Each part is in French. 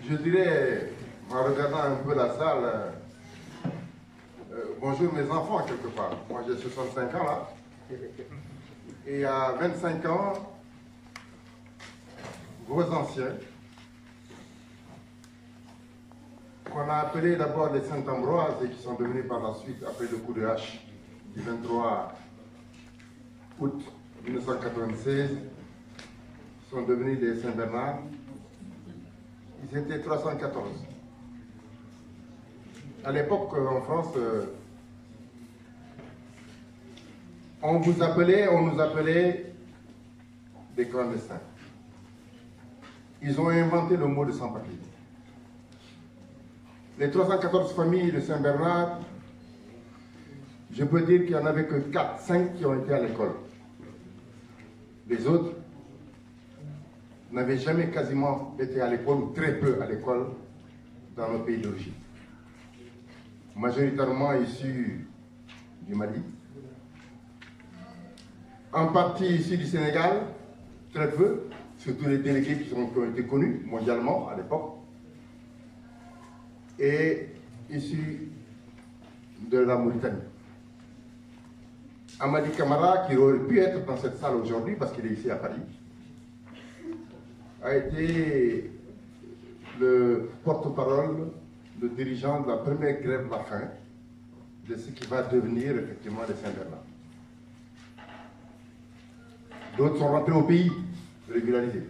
Je dirais, en regardant un peu la salle, bonjour mes enfants quelque part. Moi j'ai 65 ans là. Et à 25 ans, vos anciens, qu'on a appelés d'abord les Saint-Ambroise et qui sont devenus par la suite, après le coup de hache du 23 août 1996, sont devenus les Saint-Bernard. Ils étaient 314. À l'époque, en France, on nous appelait des clandestins. Ils ont inventé le mot de sans-papiers. Les 314 familles de Saint-Bernard, je peux dire qu'il n'y en avait que 4, 5 qui ont été à l'école. Les autres n'avaient jamais quasiment été à l'école, ou très peu à l'école, dans nos pays d'origine. Majoritairement issus du Mali, en partie issus du Sénégal, très peu, surtout les délégués qui ont été connus mondialement à l'époque, et issus de la Mauritanie. Amadi Camara, qui aurait pu être dans cette salle aujourd'hui, parce qu'il est ici à Paris, a été le porte-parole, le dirigeant de la première grève de la faim, de ce qui va devenir effectivement les Saint-Bernard. D'autres sont rentrés au pays régularisés.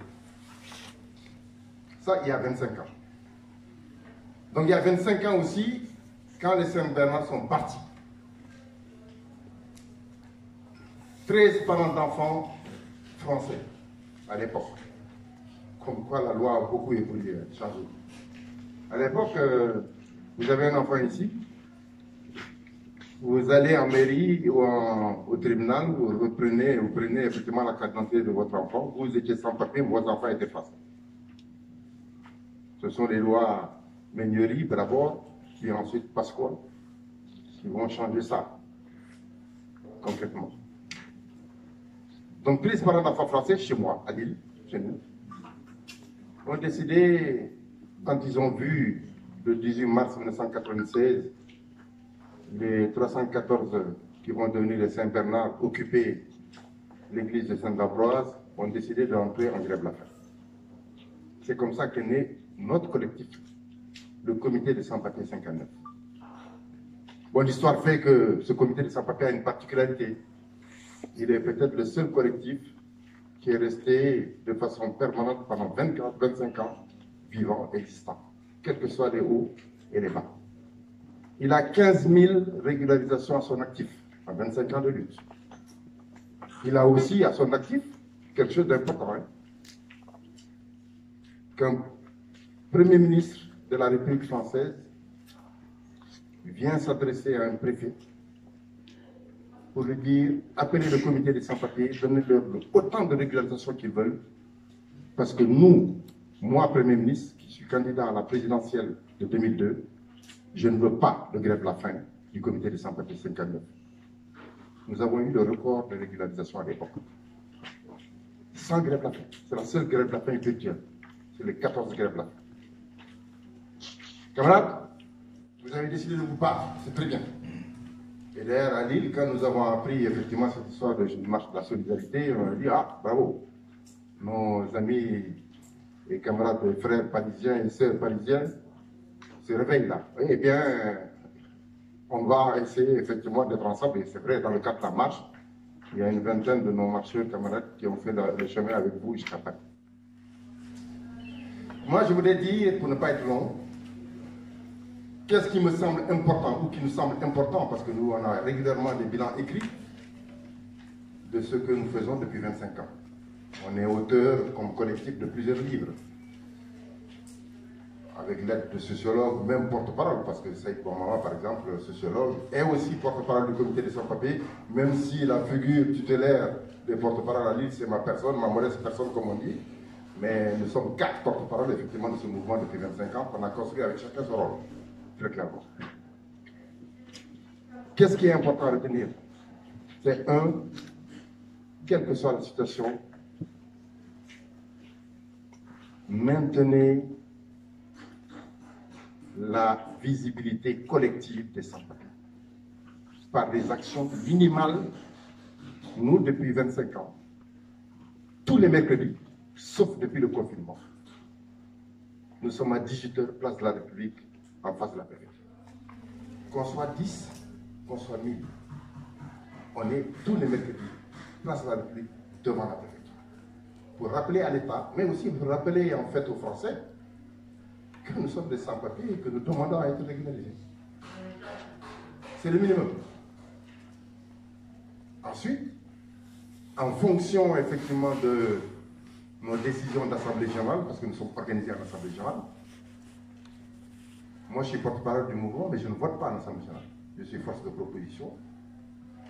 Ça, il y a 25 ans. Donc il y a 25 ans aussi, quand les Saint-Bernard sont partis, 13 parents d'enfants français à l'époque. Comme quoi la loi a beaucoup évolué, changé. À l'époque, vous avez un enfant ici, vous allez en mairie ou au tribunal, vous prenez effectivement la carte d'identité de votre enfant, vous étiez sans papier, vos enfants étaient français. Ce sont les lois Meignery d'abord, puis ensuite Pasqua, qui vont changer ça, concrètement. Donc, 13 parents d'enfants français chez moi, à Lille, chez nous, ont décidé, quand ils ont vu le 18 mars 1996, les 314 qui vont devenir les Saint-Bernard occuper l'église de Saint-Ambroise, ont décidé d'entrer en grève la faim. C'est comme ça qu'est né notre collectif, le comité des sans-papiers 59. Bon, l'histoire fait que ce comité des sans-papiers a une particularité. Il est peut-être le seul collectif qui est resté de façon permanente pendant 25 ans, vivant, existant, quels que soient les hauts et les bas. Il a 15 000 régularisations à son actif, en 25 ans de lutte. Il a aussi à son actif quelque chose d'important, hein, qu'un Premier ministre de la République française vient s'adresser à un préfet pour lui dire, appelez le comité des sans-papiers, donnez-leur autant de régularisation qu'ils veulent, parce que nous, moi, Premier ministre, qui suis candidat à la présidentielle de 2002, je ne veux pas de grève la faim du comité des sans-papiers 59. Nous avons eu le record de régularisation à l'époque. Sans grève la faim. C'est la seule grève la faim effectuelle. C'est les 14 grèves la faim. Camarades, vous avez décidé de vous battre, c'est très bien. Et d'ailleurs, à Lille, quand nous avons appris effectivement cette histoire de marche de la solidarité, on a dit, ah, bravo, nos amis et camarades, et frères parisiens et sœurs parisiennes se réveillent là. Eh bien, on va essayer effectivement d'être ensemble, et c'est vrai, dans le cadre de la marche, il y a une vingtaine de nos marcheurs camarades qui ont fait le chemin avec vous jusqu'à Paris. Moi, je voudrais dire, pour ne pas être long, qu'est-ce qui me semble important, ou qui nous semble important, parce que nous, on a régulièrement des bilans écrits de ce que nous faisons depuis 25 ans. On est auteur, comme collectif, de plusieurs livres, avec l'aide de sociologues, même porte-parole, parce que Saïd Bouamama, par exemple, sociologue, est aussi porte-parole du comité des sans-papiers, même si la figure tutélaire des porte-parole à Lille, c'est ma personne, ma modeste personne, comme on dit. Mais nous sommes 4 porte-parole, effectivement, de ce mouvement depuis 25 ans, qu'on a construit avec chacun son rôle, très clairement. Qu'est-ce qui est important à retenir? C'est quelle que soit la situation, maintenez la visibilité collective des sans-papiers par des actions minimales. Nous, depuis 25 ans, tous les mercredis, sauf depuis le confinement, nous sommes à 18h, place de la République, en face de la préfecture. Qu'on soit 10, qu'on soit 1000, on est tous les mercredis, place de la République, devant la préfecture. Pour rappeler à l'État, mais aussi pour rappeler en fait aux Français que nous sommes des sans-papiers et que nous demandons à être régularisés. C'est le minimum. Ensuite, en fonction effectivement de nos décisions d'Assemblée générale, parce que nous sommes organisés en Assemblée générale, moi je suis porte-parole du mouvement, mais je ne vote pas en Assemblée générale. Je suis force de proposition,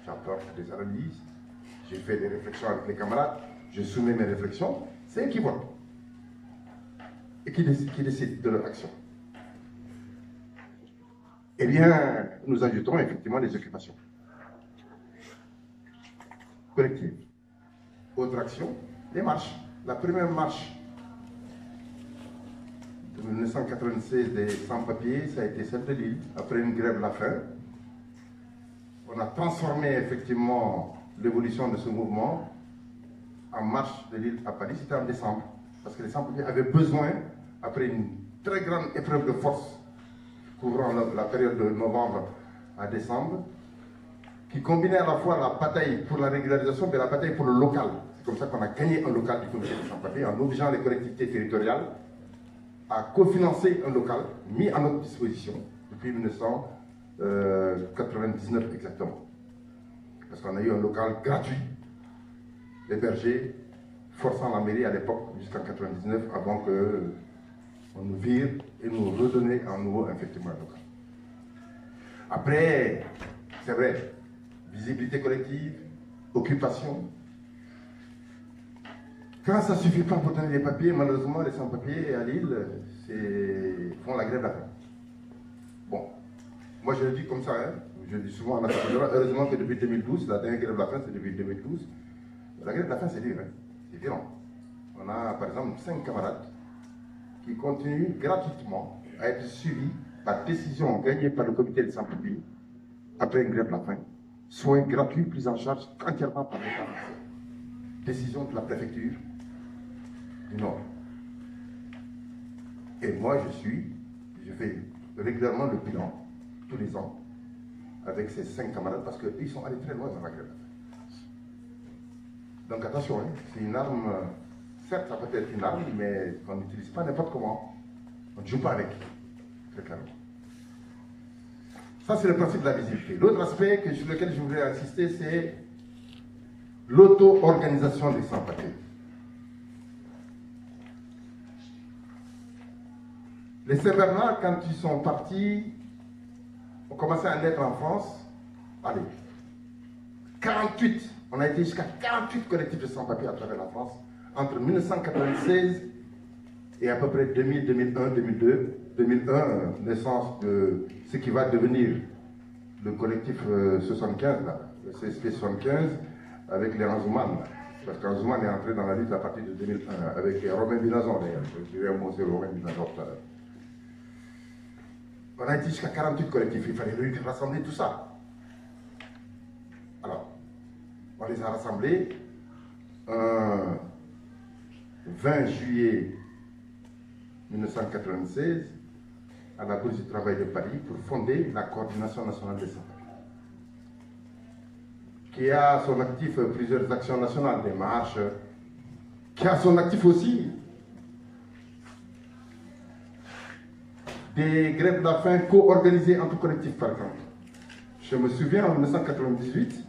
j'apporte des analyses, j'ai fait des réflexions avec les camarades, je soumets mes réflexions, c'est eux qui votent et qui décident de leur action. Eh bien, nous ajoutons effectivement les occupations collectives. Autre action, les marches. La première marche de 1996 des sans-papiers, ça a été celle de Lille, après une grève de la faim. On a transformé effectivement l'évolution de ce mouvement en marche de Lille à Paris, c'était en décembre. Parce que les sans-papiers avaient besoin, après une très grande épreuve de force, couvrant la période de novembre à décembre, qui combinait à la fois la bataille pour la régularisation et la bataille pour le local. C'est comme ça qu'on a gagné un local du comité des sans-papiers en obligeant les collectivités territoriales à cofinancer un local mis à notre disposition depuis 1999 exactement. Parce qu'on a eu un local gratuit, hébergé, forçant la mairie à l'époque jusqu'en 1999 avant qu'on nous vire et nous redonner en nouveau effectivement un local. Après, c'est vrai, visibilité collective, occupation. Quand ça ne suffit pas pour donner les papiers, malheureusement, les sans-papiers à Lille font la grève de la faim. Bon, moi je le dis comme ça, hein. Je le dis souvent en Assemblée générale, heureusement que depuis 2012, la dernière grève de la faim, c'est depuis 2012. La grève de la faim, c'est dur, hein. C'est violent. On a par exemple 5 camarades qui continuent gratuitement à être suivis par décision gagnée par le comité des sans-papiers après une grève de la faim. Soins gratuits, pris en charge entièrement par l'État. Décision de la préfecture du Nord. Et moi, je fais régulièrement le bilan, tous les ans, avec ces 5 camarades, parce qu'ils sont allés très loin dans la grève. Donc attention, hein, c'est une arme, certes ça peut être une arme, mais qu'on n'utilise pas n'importe comment. On ne joue pas avec, très clairement. Ça, c'est le principe de la visibilité. L'autre aspect sur lequel je voudrais insister, c'est l'auto-organisation des sans-papiers. Les Saint-Bernard, quand ils sont partis, ont commencé à naître en France. Allez, 48, on a été jusqu'à 48 collectifs de sans-papiers à travers la France, entre 1996 et à peu près 2000, 2001, 2002. 2001, naissance de ce qui va devenir le collectif 75, là, le CSP 75, avec les Ranzouman. Parce qu'Ranzouman est entré dans la lutte à partir de 2001, avec Romain Binazon d'ailleurs. Je dirais un mot sur Romain Binazon tout à l'heure. On a été jusqu'à 48 collectifs, il fallait rassembler tout ça. Alors, on les a rassemblés 20 juillet 1996 à la Bourse du Travail de Paris pour fonder la Coordination nationale des sans-papiers, qui a à son actif plusieurs actions nationales, des marches, qui a à son actif aussi des grèves de la faim co-organisées entre collectifs, par exemple. Je me souviens en 1998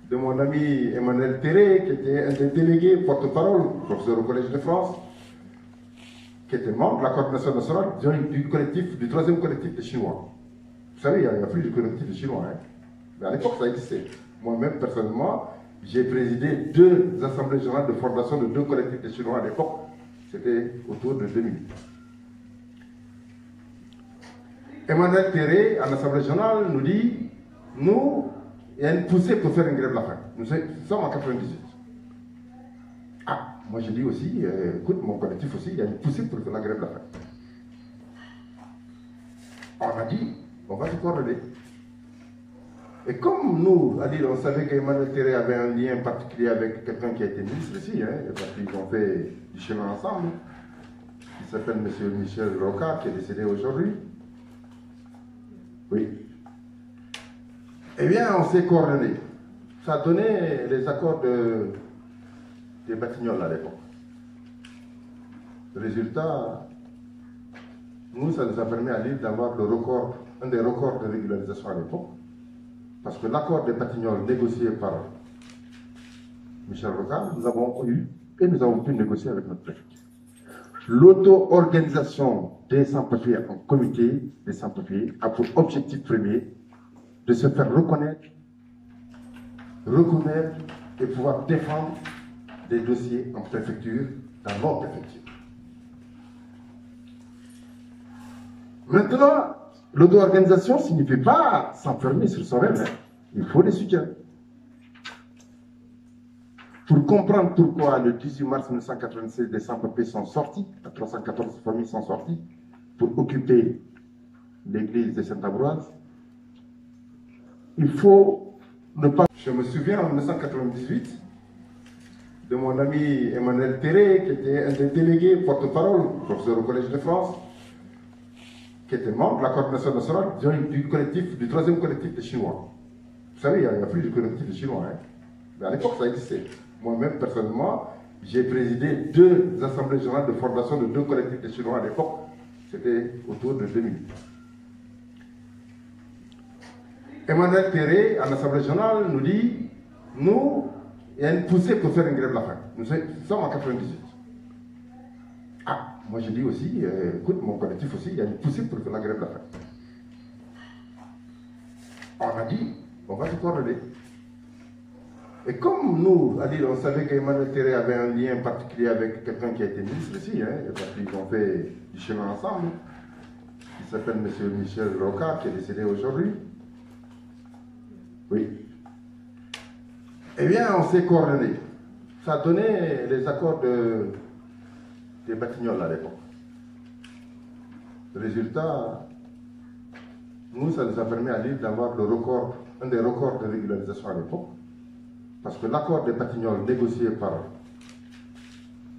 de mon ami Emmanuel Terré, qui était un des délégués porte-parole, professeur au Collège de France, qui était membre de la coordination nationale du collectif, du 3e collectif des Chinois. Vous savez, il y a plus de collectif des Chinois, hein. Mais à l'époque, ça existait. Moi-même, personnellement, j'ai présidé 2 assemblées générales de fondation de 2 collectifs des Chinois à l'époque. C'était autour de 2000. Emmanuel Terré, en assemblée générale, nous dit, nous, il y a une poussée pour faire une grève de la faim. Nous sommes en 98. Ah, moi je dis aussi, écoute, mon collectif aussi, il y a une poussée pour faire la grève de la faim. On a dit, on va se coordonner. Et comme nous, on savait qu'Emmanuel Terré avait un lien particulier avec quelqu'un qui a été ministre ici, hein, parce qu'ils ont fait du chemin ensemble, qui s'appelle M. Michel Rocard, qui est décédé aujourd'hui. Oui. Eh bien, on s'est coordonné. Ça a donné les accords des Batignolles à l'époque. Résultat, nous, ça nous a permis à l'île d'avoir un des records de régularisation à l'époque. Parce que l'accord des Batignolles négocié par Michel Rocard, nous avons eu et nous avons pu négocier avec notre préfecture. L'auto-organisation des sans-papiers en comité des sans-papiers a pour objectif premier de se faire reconnaître et pouvoir défendre des dossiers en préfecture, dans notre préfecture. Maintenant, l'auto-organisation ne signifie pas s'enfermer sur soi-même. Il faut des soutiens. Pour comprendre pourquoi le 18 mars 1996, des sans-papiers sont sortis, 314 familles sont sorties, pour occuper l'église de Sainte-Ambroise, il faut ne pas... Je me souviens en 1998 de mon ami Emmanuel Terré, qui était un des délégués porte-parole, professeur au Collège de France, qui était membre de la coordination nationale du troisième collectif des Chinois. Vous savez, il n'y a plus de collectif des Chinois, hein. Mais à l'époque, ça existait. Moi-même, personnellement, j'ai présidé 2 assemblées générales de fondation de 2 collectifs des Chinois à l'époque. C'était autour de 2000. Emmanuel Terré, en assemblée générale, nous dit, nous, il y a une poussée pour faire une grève de la faim. Nous sommes en 98. Ah, moi je dis aussi, écoute, mon collectif aussi, il y a une poussée pour faire la grève de la faim. On a dit, on va se coordonner. Et comme nous, on savait qu'Emmanuel Terré avait un lien particulier avec quelqu'un qui a été ministre ici, hein, parce qu'ils ont fait du chemin ensemble, qui s'appelle M. Michel Rocard, qui est décédé aujourd'hui. Oui. Eh bien, on s'est coordonné. Ça a donné les accords des Batignolles à l'époque. Résultat, nous, ça nous a permis à l'île d'avoir un des records de régularisation à l'époque. Parce que l'accord des Batignolles négocié par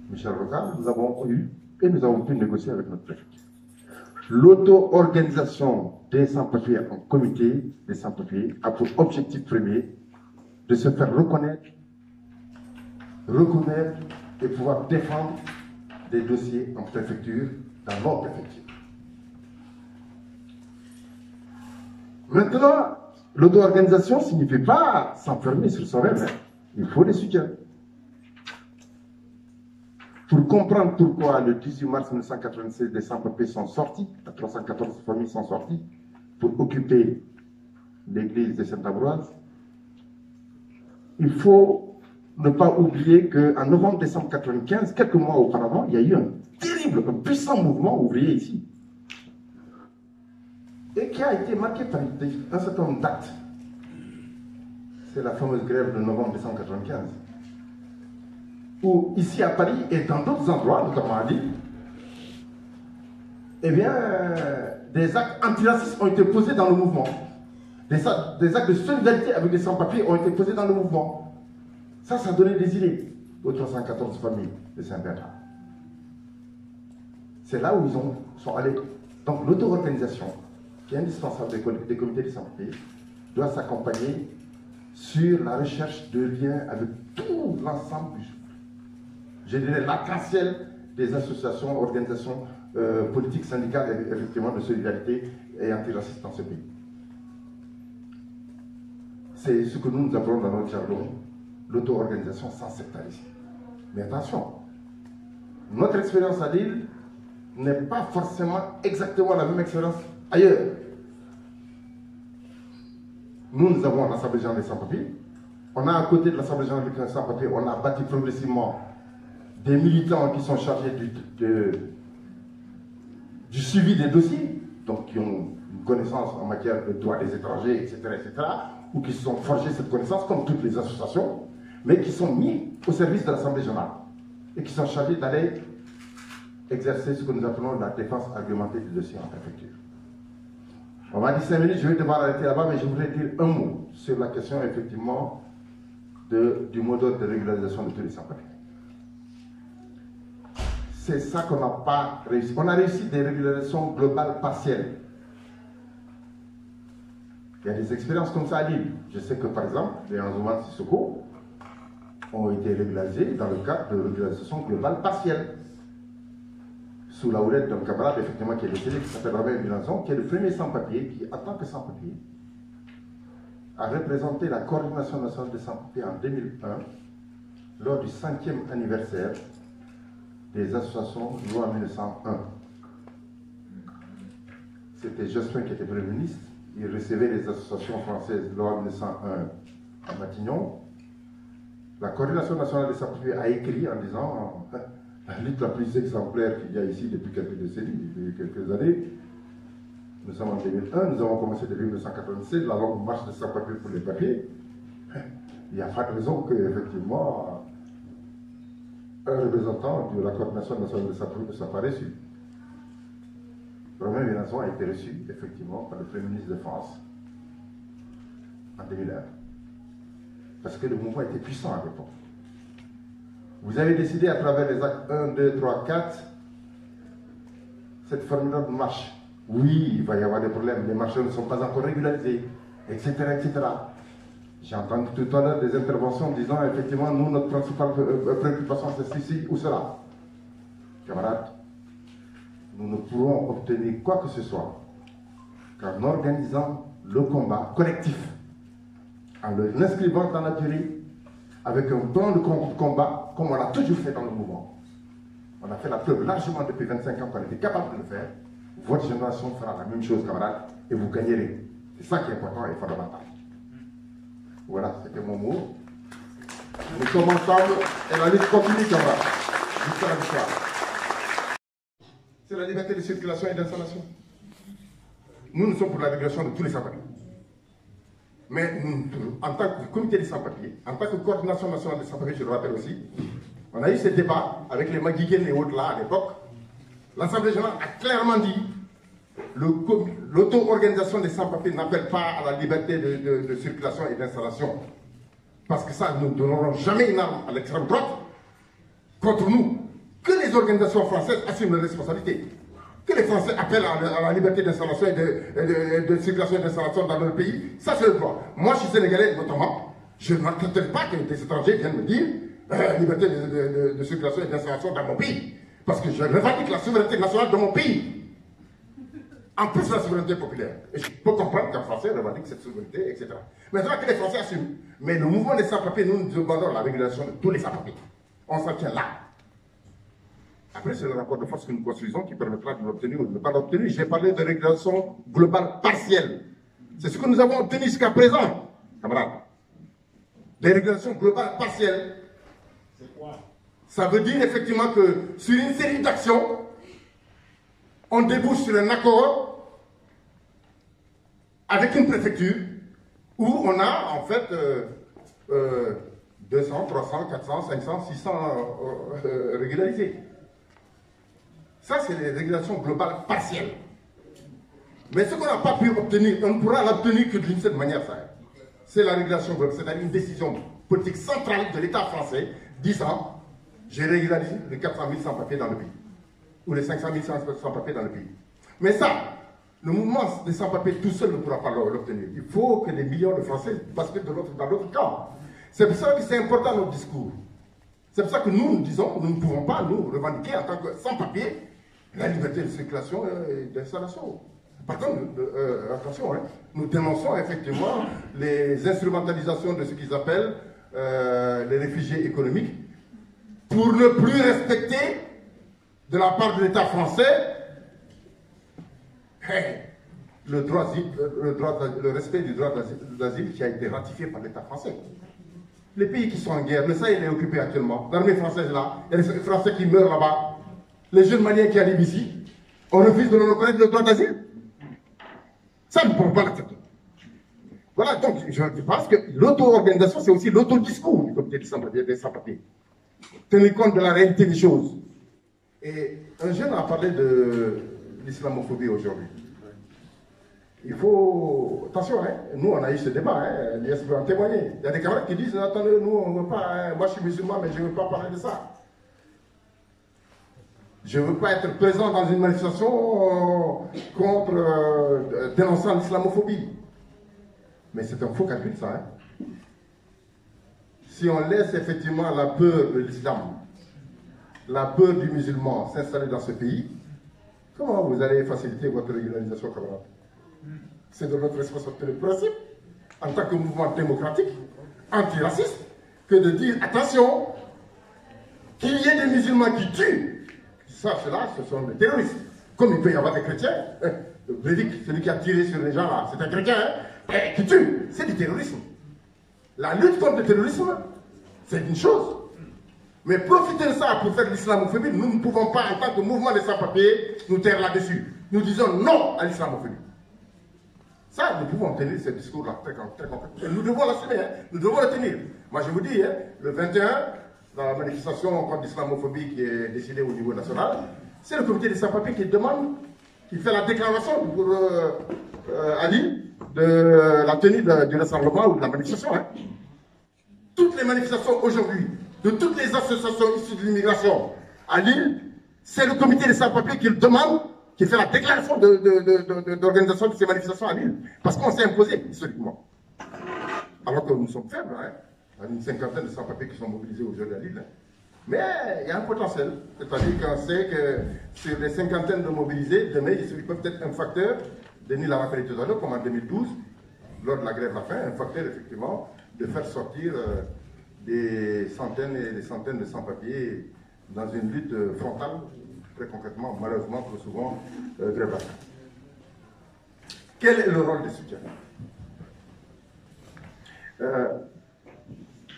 Michel Rocard, nous avons eu et nous avons pu négocier avec notre préfecture. L'auto-organisation des sans-papiers en comité des sans-papiers a pour objectif premier de se faire reconnaître et pouvoir défendre des dossiers en préfecture, dans notre préfecture. Maintenant, l'auto-organisation ne signifie pas s'enfermer sur soi-même. Il faut des soutiens. Pour comprendre pourquoi le 18 mars 1996, des sans-papiers sont sortis, 314 familles sont sorties, pour occuper l'église de Sainte-Ambroise, il faut ne pas oublier qu'en novembre-décembre 1995, quelques mois auparavant, il y a eu un puissant mouvement ouvrier ici. Et qui a été marqué par un certain nombre d'actes. C'est la fameuse grève de novembre-décembre 1995. Où, ici à Paris et dans d'autres endroits, notamment à Lille, eh bien, des actes antiracistes ont été posés dans le mouvement. Des actes de solidarité avec les sans-papiers ont été posés dans le mouvement. Ça a donné des idées aux 314 familles de Saint-Bernard. C'est là où ils sont allés. Donc l'auto-organisation, qui est indispensable des comités des sans-papiers, doit s'accompagner sur la recherche de liens avec tout l'ensemble, je dirais, l'arc-en-ciel des associations, organisations politiques, syndicales, effectivement, de solidarité et antiracistes dans ce pays. C'est ce que nous appelons dans notre jargon l'auto-organisation sans sectarisme. Mais attention, notre expérience à Lille n'est pas forcément exactement la même expérience ailleurs. Nous avons l'Assemblée générale des sans-papiers. On a à côté de l'Assemblée générale des sans-papiers, on a bâti progressivement des militants qui sont chargés du suivi des dossiers, donc qui ont une connaissance en matière de droit des étrangers, etc., ou qui se sont forgés cette connaissance, comme toutes les associations, mais qui sont mis au service de l'Assemblée générale et qui sont chargés d'aller exercer ce que nous appelons la défense argumentée du dossier en préfecture. On m'a dit 5 minutes, je vais devoir arrêter là-bas, mais je voudrais dire un mot sur la question, effectivement, du mot d'ordre de régularisation de tous les sans-papiers. C'est ça qu'on n'a pas réussi. On a réussi des régularisations globales partielles. Il y a des expériences comme ça à Lille. Je sais que, par exemple, les Anzouman Sissoko ont été régularisés dans le cadre de régularisation globale partielle. Sous la houlette d'un camarade, effectivement, qui est décédé, qui s'appelle Robert Bilanzon, qui est le premier sans-papier qui, en tant que sans-papier, a représenté la coordination nationale des sans-papiers en 2001 lors du 5e anniversaire des associations loi 1901. C'était Jospin qui était Premier ministre. Il recevait les associations françaises loi 1901 à Matignon. La coordination nationale des sans-papiers a écrit en disant la lutte la plus exemplaire qu'il y a ici depuis quelques décennies, depuis quelques années. Nous sommes en 2001, nous avons commencé depuis 1996, la longue marche de sans-papiers pour les papiers. Il n'y a pas de raison qu'effectivement un représentant de la coordination nationale des sans-papiers ne soit pas reçu. Romain Bilanzon a été reçu, effectivement, par le Premier ministre de France en 2001. Parce que le mouvement était puissant à l'époque. Vous avez décidé à travers les actes 1, 2, 3, 4, cette formidable marche. Oui, il va y avoir des problèmes, les marcheurs ne sont pas encore régularisés, etc. etc. J'ai entendu tout à l'heure des interventions disant effectivement, nous, notre principale préoccupation, c'est ceci ou cela. Camarades, nous ne pourrons obtenir quoi que ce soit qu'en organisant le combat collectif, en l'inscrivant dans la durée, avec un plan de combat, comme on l'a toujours fait dans le mouvement. On a fait la preuve largement depuis 25 ans qu'on était capable de le faire. Votre génération fera la même chose, camarades, et vous gagnerez. C'est ça qui est important et fondamental. Voilà, c'était mon mot. Nous sommes ensemble et la lutte continue, camarades. Jusqu'à la victoire. C'est la liberté de circulation et d'installation. Nous sommes pour la régulation de tous les sans-papiers. Mais nous, en tant que comité des sans-papiers, en tant que coordination nationale des sans-papiers, je le rappelle aussi, on a eu ce débat avec les Maguiguen et autres là à l'époque. L'Assemblée générale a clairement dit l'auto-organisation des sans-papiers n'appelle pas à la liberté de circulation et d'installation. Parce que ça, nous ne donnerons jamais une arme à l'extrême droite contre nous. Que les organisations françaises assument leurs responsabilités. Que les Français appellent à la liberté d'installation et de circulation et d'installation dans leur pays, ça c'est le droit. Moi je suis sénégalais notamment, je n'accepterai pas que des étrangers viennent me dire liberté de circulation et d'installation dans mon pays. Parce que je revendique la souveraineté nationale de mon pays. En plus la souveraineté populaire. Et je peux comprendre qu'un Français revendique cette souveraineté, etc. Maintenant que les Français assument. Mais le mouvement des sans-papiers, nous demandons la régulation de tous les sans-papiers. On s'en tient là. Après, c'est le rapport de force que nous construisons qui permettra de l'obtenir ou de ne pas l'obtenir. J'ai parlé de régulation globale partielle. C'est ce que nous avons obtenu jusqu'à présent, camarades. Des régulations globales partielles. C'est quoi? Ça veut dire effectivement que sur une série d'actions, on débouche sur un accord avec une préfecture où on a en fait 200, 300, 400, 500, 600 régularisés. Ça, c'est les régulations globales partielles. Mais ce qu'on n'a pas pu obtenir, on ne pourra l'obtenir que d'une seule manière, ça. C'est la régulation globale, c'est-à-dire une décision politique centrale de l'État français disant j'ai régularisé les 400 000 sans-papiers dans le pays, ou les 500 000 sans-papiers dans le pays. Mais ça, le mouvement des sans-papiers tout seul ne pourra pas l'obtenir. Il faut que des millions de Français basculent dans l'autre camp. C'est pour ça que c'est important notre discours. C'est pour ça que nous disons, nous ne pouvons pas nous revendiquer en tant que sans-papiers la liberté de circulation et d'installation. Par contre, attention, hein, nous dénonçons effectivement les instrumentalisations de ce qu'ils appellent les réfugiés économiques pour ne plus respecter de la part de l'État français le respect du droit d'asile qui a été ratifié par l'État français. Les pays qui sont en guerre, le Sahel est occupé actuellement, l'armée française est là, il y a les Français qui meurent là-bas, les jeunes Maliens qui arrivent ici, on refuse de leur reconnaître le droit d'asile. Ça, nous ne pouvons pas l'accepter. Voilà, donc je pense que l'auto-organisation, c'est aussi l'auto-discours du comité des sans-papiers. Tenir compte de la réalité des choses. Et un jeune a parlé de l'islamophobie aujourd'hui. il faut... Attention, hein, nous on a eu ce débat, hein, l'IS peut en témoigner. Il y a des camarades qui disent, attendez, nous on ne veut pas, hein, moi je suis musulman, mais je ne veux pas parler de ça. Je ne veux pas être présent dans une manifestation contre, dénonçant l'islamophobie. Mais c'est un faux calcul ça. Hein. Si on laisse effectivement la peur de l'islam, la peur du musulman s'installer dans ce pays, comment vous allez faciliter votre régularisation, camarade? C'est de notre responsabilité de principe, en tant que mouvement démocratique, antiraciste, que de dire, attention, qu'il y ait des musulmans qui tuent. Ça, cela, ce sont des terroristes. Comme il peut y avoir des chrétiens. Véridique, celui qui a tiré sur les gens là, c'est un chrétien, hein, qui tue. C'est du terrorisme. La lutte contre le terrorisme, c'est une chose. Mais profiter de ça pour faire de l'islamophobie, nous ne pouvons pas, en tant que mouvement des sans-papiers, nous taire là-dessus. Nous disons non à l'islamophobie. Ça, nous pouvons tenir ce discours-là très concrètement. Nous devons l'assumer, hein. Nous devons le tenir. Moi, je vous dis, hein, le 21, dans la manifestation contre l'islamophobie qui est décidée au niveau national, c'est le comité des sans-papiers qui demande, qui fait la déclaration pour Ali de la tenue du rassemblement ou de la manifestation. Hein. Toutes les manifestations aujourd'hui, de toutes les associations issues de l'immigration à Lille, c'est le comité des sans-papiers qui le demande, qui fait la déclaration d'organisation de ces manifestations à Lille. Parce qu'on s'est imposé historiquement. Alors que nous sommes faibles, hein. Il y a une cinquantaine de sans-papiers qui sont mobilisés aujourd'hui à Lille. Hein. Mais il y a un potentiel. C'est-à-dire qu'on sait que sur les cinquantaines de mobilisés, demain, ils peuvent être un facteur, Denis l'a rappelé tout à l'heure, comme en 2012, lors de la grève à la fin, un facteur effectivement de faire sortir des centaines et des centaines de sans-papiers dans une lutte frontale, très concrètement, malheureusement, trop souvent, grève à la fin. Quel est le rôle des soutiens?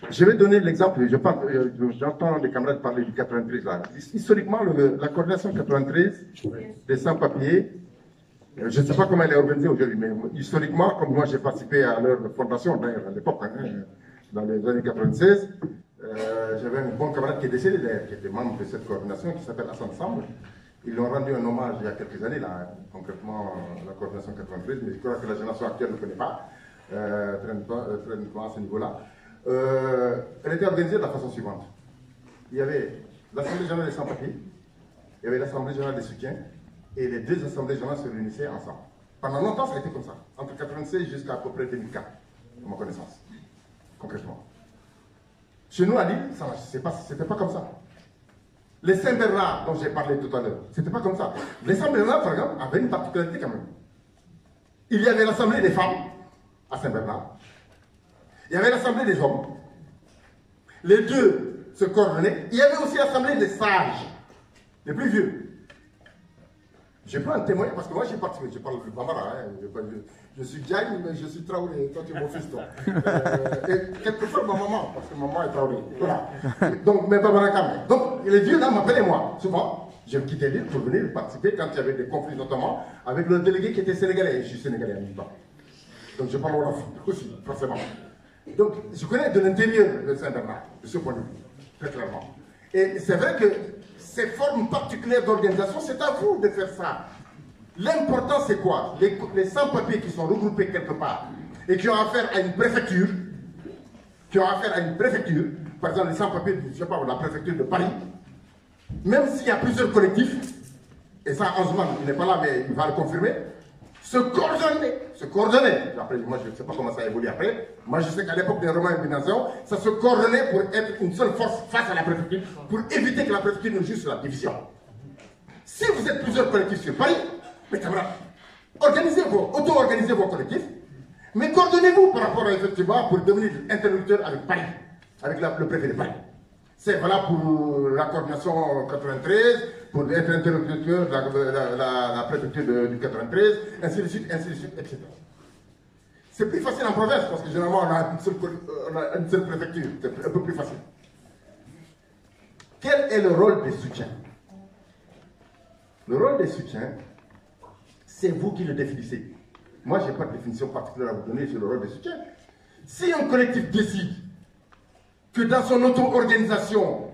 Je vais donner l'exemple, j'entends des camarades parler du 93 là. Historiquement, la coordination 93 des sans-papiers, je ne sais pas comment elle est organisée aujourd'hui, mais historiquement, comme moi j'ai participé à leur fondation, d'ailleurs à l'époque, hein, dans les années 96, j'avais un bon camarade qui est décédé d'ailleurs, qui était membre de cette coordination, qui s'appelle Hassan Samb. Ils lui ont rendu un hommage il y a quelques années, là, hein, concrètement la coordination 93, mais je crois que la génération actuelle ne connaît pas, traîne pas à ce niveau-là. Elle était organisée de la façon suivante. Il y avait l'Assemblée générale des sans-papiers, il y avait l'Assemblée générale des soutiens, et les deux assemblées générales se réunissaient ensemble. Pendant longtemps, ça a été comme ça, entre 1996 jusqu'à peu près 2004, à ma connaissance, concrètement. Chez nous, à Lille, c'était pas comme ça. Les Saint-Bernard, dont j'ai parlé tout à l'heure, c'était pas comme ça. Les Saint-Bernard, par exemple, avaient une particularité quand même. Il y avait l'Assemblée des femmes, à Saint-Bernard. Il y avait l'Assemblée des hommes. Les deux se coordonnaient. Il y avait aussi l'Assemblée des sages, les plus vieux. Je peux en témoigner parce que moi j'ai participé, je parle de Bambara, hein, je suis Diagne, mais je suis Traoré, toi tu es mon fils, toi. Et quelquefois ma maman, parce que maman est Traoré. Voilà. Donc, mais Bambara quand même. Donc, les vieux là m'appelaient moi, souvent. Je quittais l'île pour venir participer quand il y avait des conflits, notamment avec le délégué qui était sénégalais. Et je suis sénégalais en même temps. Donc, je parle Wolof aussi, forcément. Donc, je connais de l'intérieur de Saint-Bernard, de ce point de vue, très clairement. Et c'est vrai que ces formes particulières d'organisation, c'est à vous de faire ça. L'important, c'est quoi? Les sans-papiers qui sont regroupés quelque part et qui ont affaire à une préfecture, par exemple les sans-papiers, je ne sais pas, la préfecture de Paris, même s'il y a plusieurs collectifs, et ça, Osman, il n'est pas là, mais il va le confirmer, se coordonner. Après, moi, je ne sais pas comment ça évolue après. Moi, je sais qu'à l'époque des Romains et des Nations, ça se coordonnait pour être une seule force face à la préfecture, pour éviter que la préfecture ne joue sur la division. Si vous êtes plusieurs collectifs sur Paris, mes camarades, auto-organisez vos collectifs, mais coordonnez-vous par rapport à effectivement pour devenir interlocuteur avec Paris, avec le préfet de Paris. C'est valable pour la coordination 93, pour être interlocuteur de la préfecture du 93, ainsi de suite, etc. C'est plus facile en province, parce que généralement on a une seule préfecture, c'est un peu plus facile. Quel est le rôle des soutiens? Le rôle des soutiens, c'est vous qui le définissez. Moi, je n'ai pas de définition particulière à vous donner sur le rôle des soutiens. Si un collectif décide que dans son auto-organisation,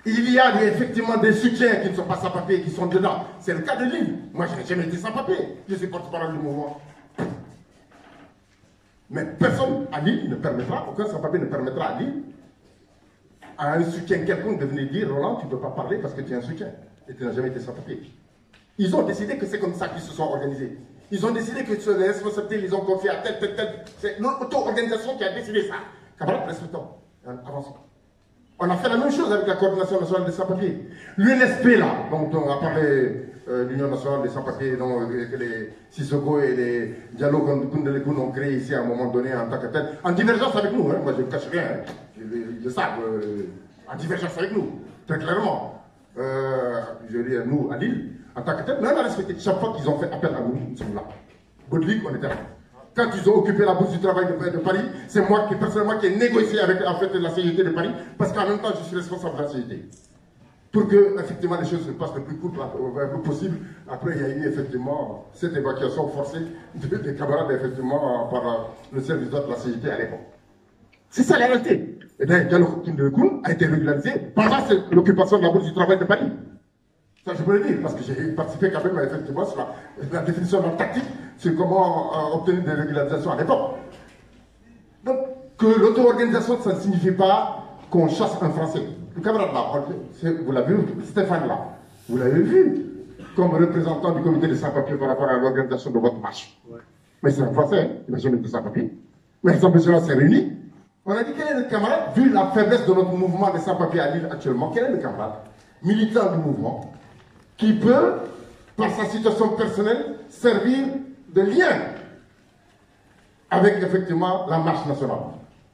Il y a effectivement des soutiens qui ne sont pas sans papier, qui sont dedans. C'est le cas de Lille. Moi, je n'ai jamais été sans papier. Je suis porte-parole du mouvement. Mais personne à Lille ne permettra, aucun sans papier ne permettra à Lille, à un soutien quelconque de venir dire Roland, tu ne peux pas parler parce que tu es un soutien. Et tu n'as jamais été sans papier. Ils ont décidé que c'est comme ça qu'ils se sont organisés. Ils ont décidé que les responsabilités, ils ont confié à tel. C'est l'auto-organisation qui a décidé ça. Camarades, respectons. Avançons. On a fait la même chose avec la coordination nationale des sans-papiers. L'UNSP, là, dont on a parlé, l'Union nationale des sans-papiers, que les Sissoko et les Diallo Koundelekoun ont créé ici à un moment donné en tant que tel, en divergence avec nous, hein, moi je ne cache rien, hein, ils le savent, en divergence avec nous, très clairement. Je veux dire, nous, à Lille, en tant que tel, mais on a respecté. Chaque fois qu'ils ont fait appel à nous, nous sommes là. Baudelaire, on était là. Quand ils ont occupé la bourse du travail de Paris, c'est moi qui, personnellement, qui ai négocié avec en fait, la CGT de Paris, parce qu'en même temps, je suis responsable de la CGT. Pour que, effectivement, les choses se passent le plus court possible. Après, il y a eu, effectivement, cette évacuation forcée des camarades, effectivement, par le service de la CGT à l'époque. C'est ça la réalité. Et bien, Diallo Koundelekoun a été régularisé pendant l'occupation de la bourse du travail de Paris. Ça, je peux le dire, parce que j'ai participé quand même, effectivement, sur la définition de la tactique, sur comment obtenir des régularisations à l'époque. Donc, que l'auto-organisation, ça ne signifie pas qu'on chasse un Français. Le camarade là, vous l'avez vu, Stéphane là, vous l'avez vu, comme représentant du comité des sans-papiers par rapport à l'organisation de votre marche. Ouais. Mais c'est un Français, hein, il n'a jamais été sans-papiers. Mais l'Assemblée nationale s'est réunie. On a dit, quel est le camarade, vu la faiblesse de notre mouvement des sans-papiers à Lille actuellement, quel est le camarade, militant du mouvement, qui peut, par sa situation personnelle, servir de lien avec, effectivement, la marche nationale.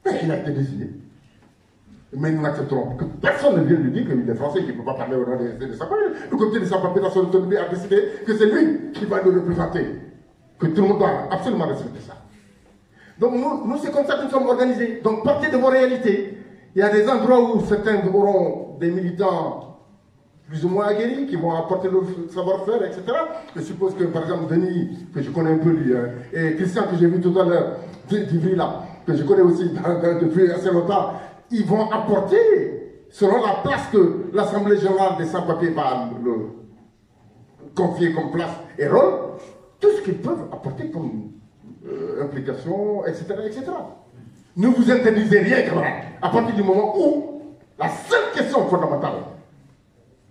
Mais il a été décidé. Mais nous n'accepterons que personne ne vienne lui dire qu'il est français, qu'il ne peut pas parler au nom des sans-papiers. Le comité des sans-papiers dans son autonomie a décidé que c'est lui qui va nous représenter. Que tout le monde doit absolument respecter ça. Donc nous c'est comme ça que nous sommes organisés. Donc partez de vos réalités. Il y a des endroits où certains auront des militants plus ou moins aguerris, qui vont apporter leur savoir-faire, etc. Je suppose que, par exemple, Denis, que je connais un peu lui, hein, et Christian, que j'ai vu tout à l'heure, d'Ivry, là, que je connais aussi depuis assez longtemps, ils vont apporter, selon la place que l'Assemblée générale des sans-papiers va le confier comme place et rôle, tout ce qu'ils peuvent apporter comme implication, etc., etc. Ne vous interdisez rien, camarades, à partir du moment où la seule question fondamentale,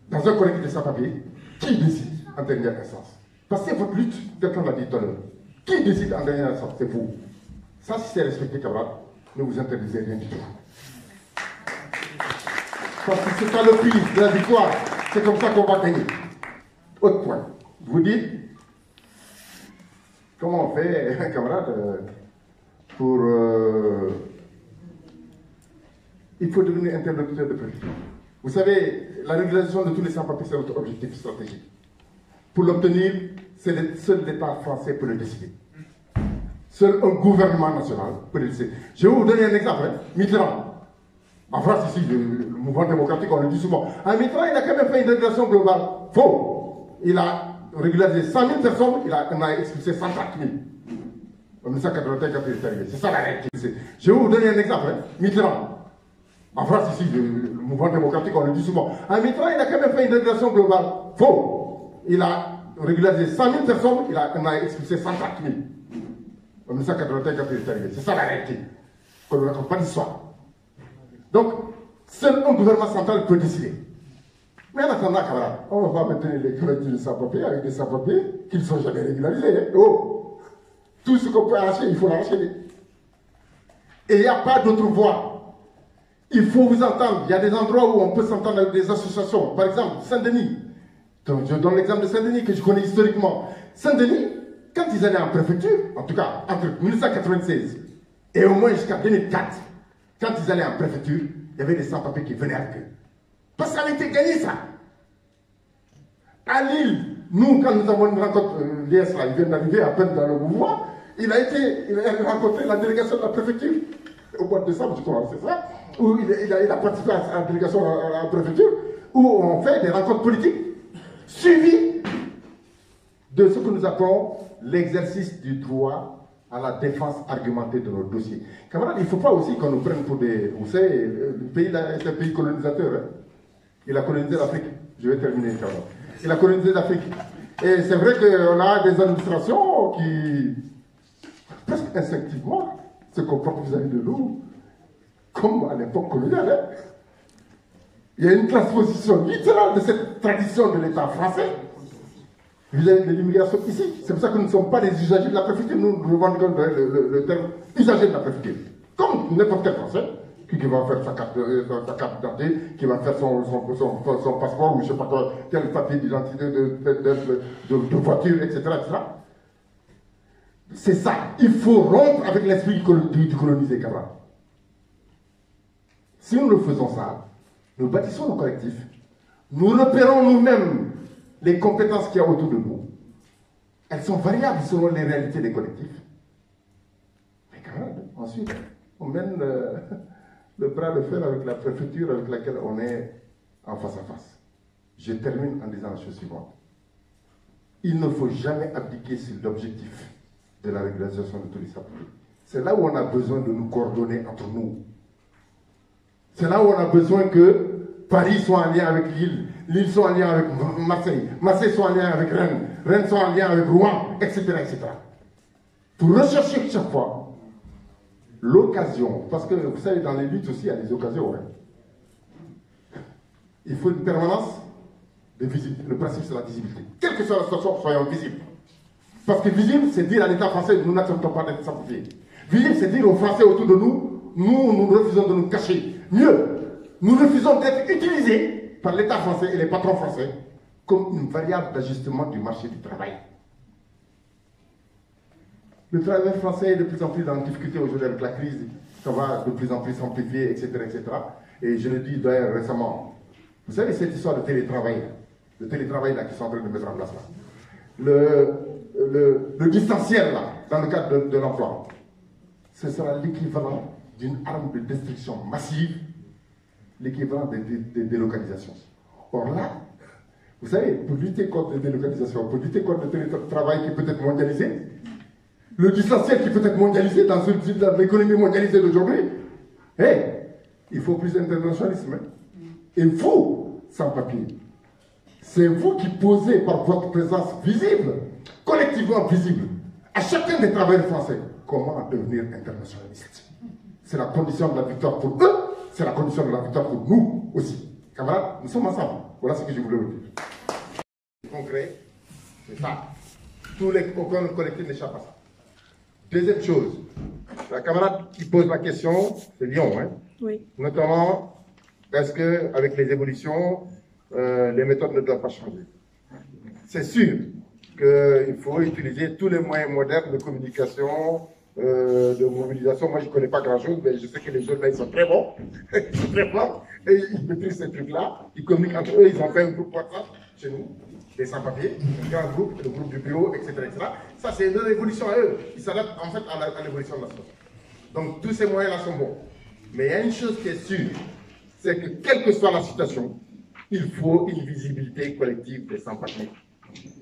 dans un collectif de sans-papiers, qui décide en dernière instance? Parce que c'est votre lutte, quelqu'un l'a dit tout à l'heure. Qui décide en dernière instance? C'est vous. Ça, si c'est respecté, camarades, ne vous interdisez rien du tout. Parce que c'est ça le prix de la victoire. C'est comme ça qu'on va gagner. Autre point. Vous dites, comment on fait, camarades, pour... il faut devenir interlocuteur de préfecture. Vous savez, la régularisation de tous les sans-papiers, c'est notre objectif stratégique. Pour l'obtenir, seul l'État français peut le décider. Seul un gouvernement national peut le décider. Je vais vous donner un exemple. Hein. Mitterrand. En France, ici, le mouvement démocratique, on le dit souvent. Mitterrand, il a quand même fait une régulation globale. Faux. Il a régularisé 100 000 personnes, il a expulsé 130 000. En 1981, quand il est arrivé. C'est ça la réalité. Je vais vous donner un exemple. Hein. Mitterrand. En France, ici, le mouvement démocratique, on le dit souvent. Mitterrand, il a quand même fait une régulation globale. Faux. Il a régularisé 100 000 personnes, il a expulsé 130 000. En 1981, quand il est arrivé. C'est ça la réalité. On ne raconte pas d'histoire. Donc, seul un gouvernement central peut décider. Mais en attendant, camarades, on va pas maintenir les collectifs de sans-papiers avec des sans-papiers qui ne sont jamais régularisés. Hein. Oh. Tout ce qu'on peut arracher, il faut l'arracher. Et il n'y a pas d'autre voie. Il faut vous entendre. Il y a des endroits où on peut s'entendre avec des associations. Par exemple, Saint-Denis. Je donne l'exemple de Saint-Denis que je connais historiquement. Saint-Denis, quand ils allaient en préfecture, en tout cas entre 1996 et au moins jusqu'à 2004, quand ils allaient en préfecture, il y avait des sans-papiers qui venaient avec eux. Parce que ça avait été gagné, ça. À Lille, nous, quand nous avons une rencontre, l'IS, il vient d'arriver à peine dans le mouvement, il a rencontré la délégation de la préfecture. Au mois de décembre, je crois, c'est ça, où il a participé à la délégation à la préfecture, où on fait des rencontres politiques suivies de ce que nous appelons l'exercice du droit à la défense argumentée de nos dossiers. Camarades, il ne faut pas aussi qu'on nous prenne pour des... Vous savez, le pays là, c'est un pays colonisateur. Hein. Il a colonisé l'Afrique. Je vais terminer, Inch'Allah. Il a colonisé l'Afrique. Et c'est vrai qu'on a des administrations qui, presque instinctivement, se comportent vis-à-vis de nous comme à l'époque coloniale. Hein. Il y a une transposition littérale de cette tradition de l'État français vis-à-vis de l'immigration ici. C'est pour ça que nous ne sommes pas des usagers de la préfecture. Nous revendiquons le terme usager de la préfecture. Comme n'importe quel Français qui va faire sa carte d'identité, qui va faire son passeport ou je ne sais pas quoi, quel papier d'identité de voiture, etc. C'est ça. Il faut rompre avec l'esprit du colonisé, camarade. Si nous le faisons ça, nous bâtissons nos collectifs, nous repérons nous-mêmes les compétences qu'il y a autour de nous. Elles sont variables selon les réalités des collectifs. Mais quand même, ensuite, on mène le bras de fer avec la préfecture avec laquelle on est en face à face. Je termine en disant la chose suivante. Il ne faut jamais abdiquer sur l'objectif de la régularisation de tous les sapeurs. C'est là où on a besoin de nous coordonner entre nous. C'est là où on a besoin que Paris soit en lien avec Lille, Lille soit en lien avec Marseille, Marseille soit en lien avec Rennes, Rennes soit en lien avec Rouen, etc. etc. Pour rechercher chaque fois l'occasion, parce que vous savez, dans les luttes aussi, il y a des occasions. Hein. Il faut une permanence de visibilité. Le principe, c'est la visibilité. Quelle que soit la situation, soyons visibles. Parce que visible, c'est dire à l'État français, nous n'acceptons pas d'être simplifiés. Visible, c'est dire aux Français autour de nous, nous refusons de nous cacher. Mieux, nous refusons d'être utilisés par l'État français et les patrons français comme une variable d'ajustement du marché du travail. Le travail français est de plus en plus en difficulté aujourd'hui avec la crise, ça va de plus en plus s'amplifier, etc., etc. Et je le dis d'ailleurs récemment, vous savez cette histoire de télétravail là, qui sont en train de mettre en place là, le distanciel là, dans le cadre de l'emploi, ce sera l'équivalent d'une arme de destruction massive, l'équivalent des délocalisations. Or là, vous savez, pour lutter contre les délocalisations, pour lutter contre le télétravail qui peut être mondialisé, le distanciel qui peut être mondialisé dans l'économie mondialisée d'aujourd'hui, il faut plus d'internationalisme. Hein. Et vous, sans papier, c'est vous qui posez par votre présence visible, collectivement visible, à chacun des travailleurs français, comment devenir internationaliste. C'est la condition de la victoire pour eux, c'est la condition de la victoire pour nous aussi. Camarades, nous sommes ensemble. Voilà ce que je voulais vous dire. Concret, c'est ça. Aucun collectif n'échappe à ça. Deuxième chose, la camarade qui pose la question, c'est Lyon. Hein? Oui. Notamment, est-ce qu'avec les évolutions, les méthodes ne doivent pas changer? C'est sûr qu'il faut utiliser tous les moyens modernes de communication, de mobilisation. Moi, je ne connais pas grand-chose, mais je sais que les jeunes là, ils sont très bons, ils sont très forts, et ils maîtrisent ces trucs-là. Ils communiquent entre eux, ils ont fait un groupe WhatsApp chez nous, des sans-papiers, un grand groupe, le groupe du bureau, etc. etc. Ça, c'est une évolution à eux. Ils s'adaptent en fait à l'évolution de la société. Donc, tous ces moyens-là sont bons. Mais il y a une chose qui est sûre, c'est que quelle que soit la situation, il faut une visibilité collective des sans-papiers.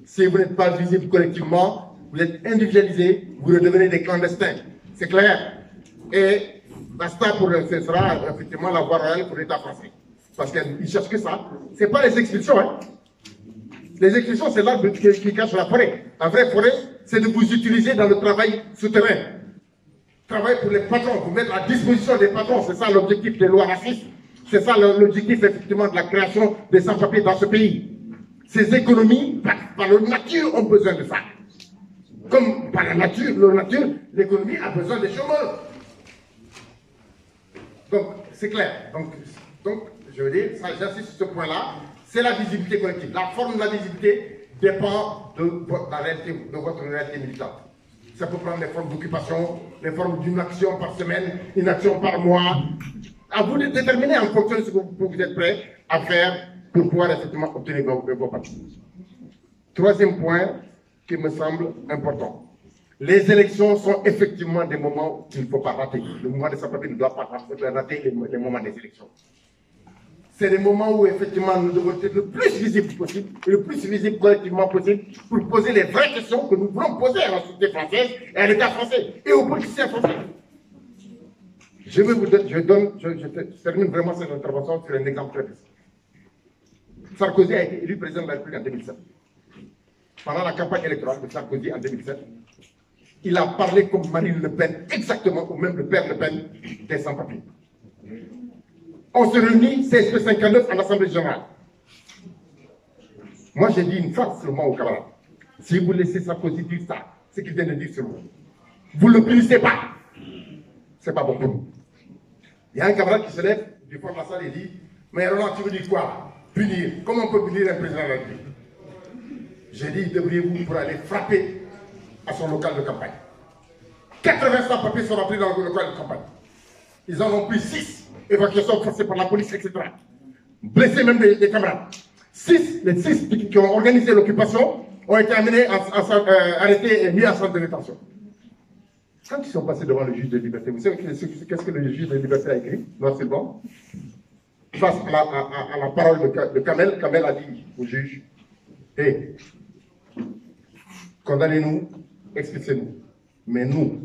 Si vous n'êtes pas visible collectivement, vous êtes individualisé, vous redevenez des clandestins. C'est clair. Et basta ce sera effectivement la voie royale pour l'État français. Parce qu'ils ne cherchent que ça. Ce n'est pas les expulsions. Hein. Les expulsions, c'est l'arbre qui cache la forêt. La vraie forêt, c'est de vous utiliser dans le travail souterrain. Travail pour les patrons, vous mettre à disposition des patrons. C'est ça l'objectif des lois racistes. C'est ça l'objectif effectivement de la création des sans-papiers dans ce pays. Ces économies, par la nature, ont besoin de ça. Comme par la nature, l'économie a besoin des chômeurs. Donc, c'est clair. Donc, je veux dire, j'insiste sur ce point-là, c'est la visibilité collective. La forme de la visibilité dépend de votre réalité militante. Ça peut prendre des formes d'occupation, des formes d'une action par semaine, une action par mois. À vous de déterminer en fonction de ce que vous êtes prêt à faire pour pouvoir effectivement obtenir vos papiers. Troisième point qui me semble important. Les élections sont effectivement des moments qu'il ne faut pas rater. Le mouvement des sans-papiers ne doit pas rater les moments des élections. C'est des moments où effectivement nous devons être le plus visible possible, et le plus visible collectivement possible, pour poser les vraies questions que nous voulons poser à la société française et à l'État français et aux politiciens français. Je termine vraiment cette intervention sur un exemple très précis. Sarkozy a été élu président de la République en 2007. Pendant la campagne électorale de Sarkozy en 2007, il a parlé comme Marine Le Pen, exactement, ou même le père Le Pen, des sans-papiers. On se réunit, CSP 59 en Assemblée générale. Moi, j'ai dit une phrase seulement aux camarades. Si vous laissez Sarkozy dire ça, ce qu'il vient de dire sur vous, vous ne le punissez pas. Ce n'est pas bon pour nous. Il y a un camarade qui se lève du fond de la salle et dit, mais Roland, tu veux dire quoi? Punir. Comment on peut punir un président de la République? J'ai dit, devriez-vous pour aller frapper à son local de campagne. 80 sans-papiers sont rentrés dans le local de campagne. Ils en ont pris 6, évacuation forcée par la police, etc. Blessés même des camarades. Les 6 qui ont organisé l'occupation ont été amenés, arrêtés et mis en centre de détention. Quand ils sont passés devant le juge de liberté, vous savez qu'est-ce que le juge de liberté a écrit noir sur blanc? Face à la parole de Kamel, Kamel a dit au juge, hé, condamnez-nous, expulsez-nous. Mais nous,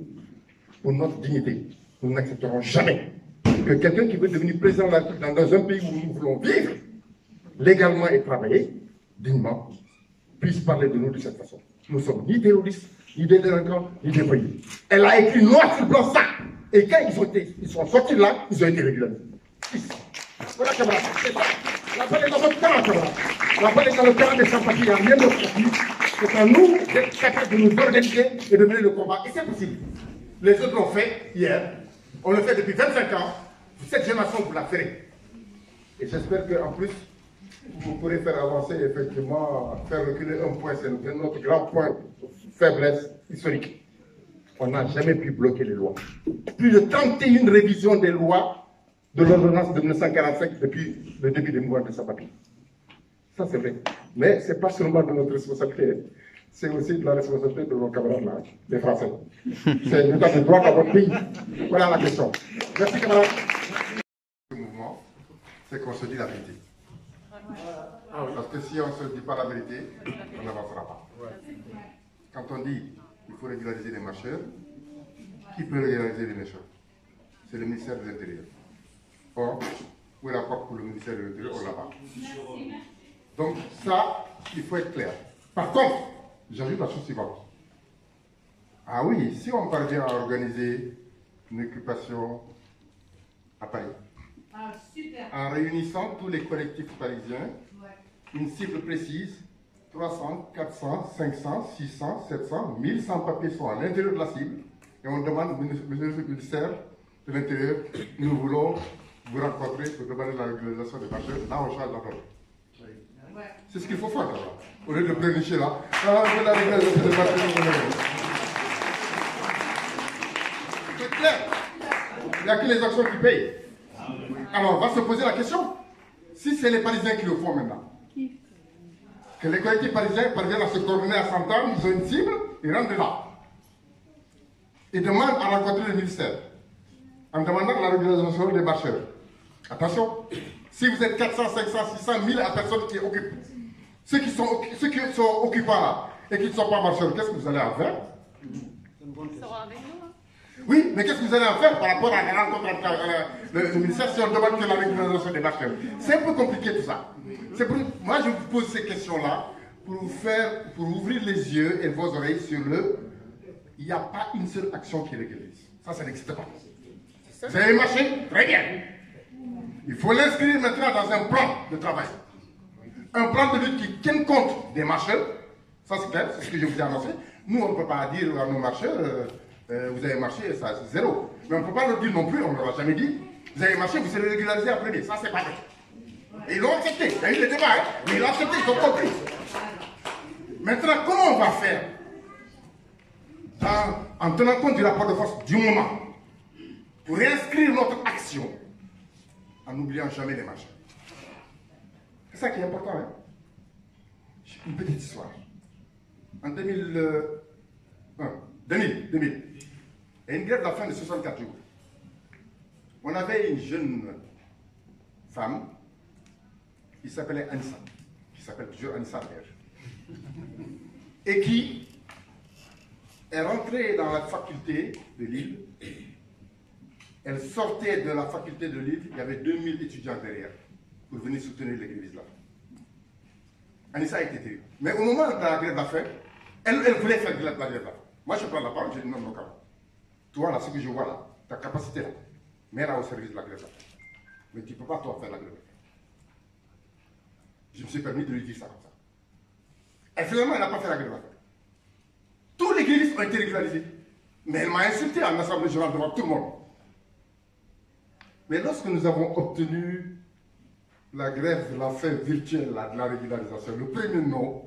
pour notre dignité, nous n'accepterons jamais que quelqu'un qui veut devenir président de la République dans un pays où nous voulons vivre, légalement et travailler dignement, puisse parler de nous de cette façon. Nous ne sommes ni terroristes, ni des délinquants, ni des voyous. Elle a écrit noir sur blanc ça. Et quand ils sont sortis de là, ils ont été régularisés. Voilà, camarade, c'est ça. La balle est dans votre camp, camarade. La balle est dans le camp des sans-papiers, il n'y a rien d'autre pour nous. C'est à nous d'être capables de nous organiser et de mener le combat. Et c'est possible. Les autres l'ont fait hier. On le fait depuis 25 ans. Cette génération, vous la ferez. Et j'espère qu'en plus, vous pourrez faire avancer, effectivement, faire reculer un point. C'est notre grand point de faiblesse historique. On n'a jamais pu bloquer les lois. Plus de 31 révisions des lois de l'ordonnance de 1945 depuis le début des mouvements de sans-papiers. Ça, c'est vrai. Mais ce n'est pas seulement de notre responsabilité. C'est aussi de la responsabilité de nos camarades là, les Français. C'est l'état de droit dans votre pays. Voilà la question. Merci, camarades. Ce mouvement, c'est qu'on se dit la vérité. Parce que si on ne se dit pas la vérité, on n'avancera pas. Quand on dit qu'il faut régulariser les marcheurs, qui peut régulariser les marcheurs? C'est le ministère de l'Intérieur. Or, où est la porte pour le ministère de l'Intérieur? On l'a pas. Donc ça, il faut être clair. Par contre, j'ajoute la chose suivante. Ah oui, si on parvient à organiser une occupation à Paris, en réunissant tous les collectifs parisiens, une cible précise, 300, 400, 500, 600, 700, 1000 sans-papiers sont à l'intérieur de la cible, et on demande au ministère de l'Intérieur, nous voulons vous rencontrer pour demander la régularisation des marcheurs, là on change la donne. C'est ce qu'il faut faire là. Au lieu de prénicher là, la régularisation des marcheurs. C'est clair. Il n'y a que les actions qui payent. Alors on va se poser la question. Si c'est les Parisiens qui le font maintenant, que les collectifs parisiens parviennent à se coordonner à s'entendre, ils ont une cible, ils rentrent là. Ils demandent à rencontrer le ministère en demandant la régularisation des marcheurs. Attention, si vous êtes 400, 500, 600, 1000 personnes qui occupent, ceux qui sont occupants là et qui ne sont pas marcheurs, qu'est-ce que vous allez en faire? Oui, mais qu'est-ce que vous allez en faire par rapport à la rencontre avec le ministère si on demande que la régularisation des marcheurs? C'est un peu compliqué tout ça. Moi, je vous pose ces questions-là pour ouvrir les yeux et vos oreilles sur il n'y a pas une seule action qui régularise. Ça n'existe pas. Vous avez marché? Très bien. Il faut l'inscrire maintenant dans un plan de travail. Un plan de lutte qui tienne compte des marcheurs. Ça, c'est clair, c'est ce que je vous ai annoncé. Nous, on ne peut pas dire à nos marcheurs, vous avez marché, ça c'est zéro. Mais on ne peut pas leur dire non plus, on ne leur a jamais dit, vous avez marché, vous serez régularisé après. Ça, c'est pas vrai. Et ils l'ont accepté. Il y a eu le débat, hein, mais ils l'ont accepté, ils ont compris. Maintenant, comment on va faire en tenant compte du rapport de force du moment pour réinscrire notre action en n'oubliant jamais les marchés? C'est ça qui est important. Hein? Une petite histoire. En 2000, il y a une grève de la faim de 64 jours. On avait une jeune femme qui s'appelait Anissa, qui s'appelle toujours Anissa d'ailleurs, et qui est rentrée dans la faculté de Lille. Elle sortait de la faculté de Lille, il y avait 2000 étudiants derrière pour venir soutenir les grévistes là. Anissa a été terrible. Mais au moment de la grève de la faim, elle voulait faire de la grève de la faim. Moi, je prends la parole, je dis non, non, calme. Toi, là, ce que je vois là, ta capacité là, mets-la au service de la grève de la faim. Mais tu ne peux pas, toi, faire la grève de la faim. Je me suis permis de lui dire ça comme ça. Et finalement, elle n'a pas fait la grève de la faim. Tous les grévistes ont été régularisés. Mais elle m'a insulté en assemblée générale devant tout le monde. Mais lorsque nous avons obtenu la grève de la faim virtuelle de la régularisation, le premier nom,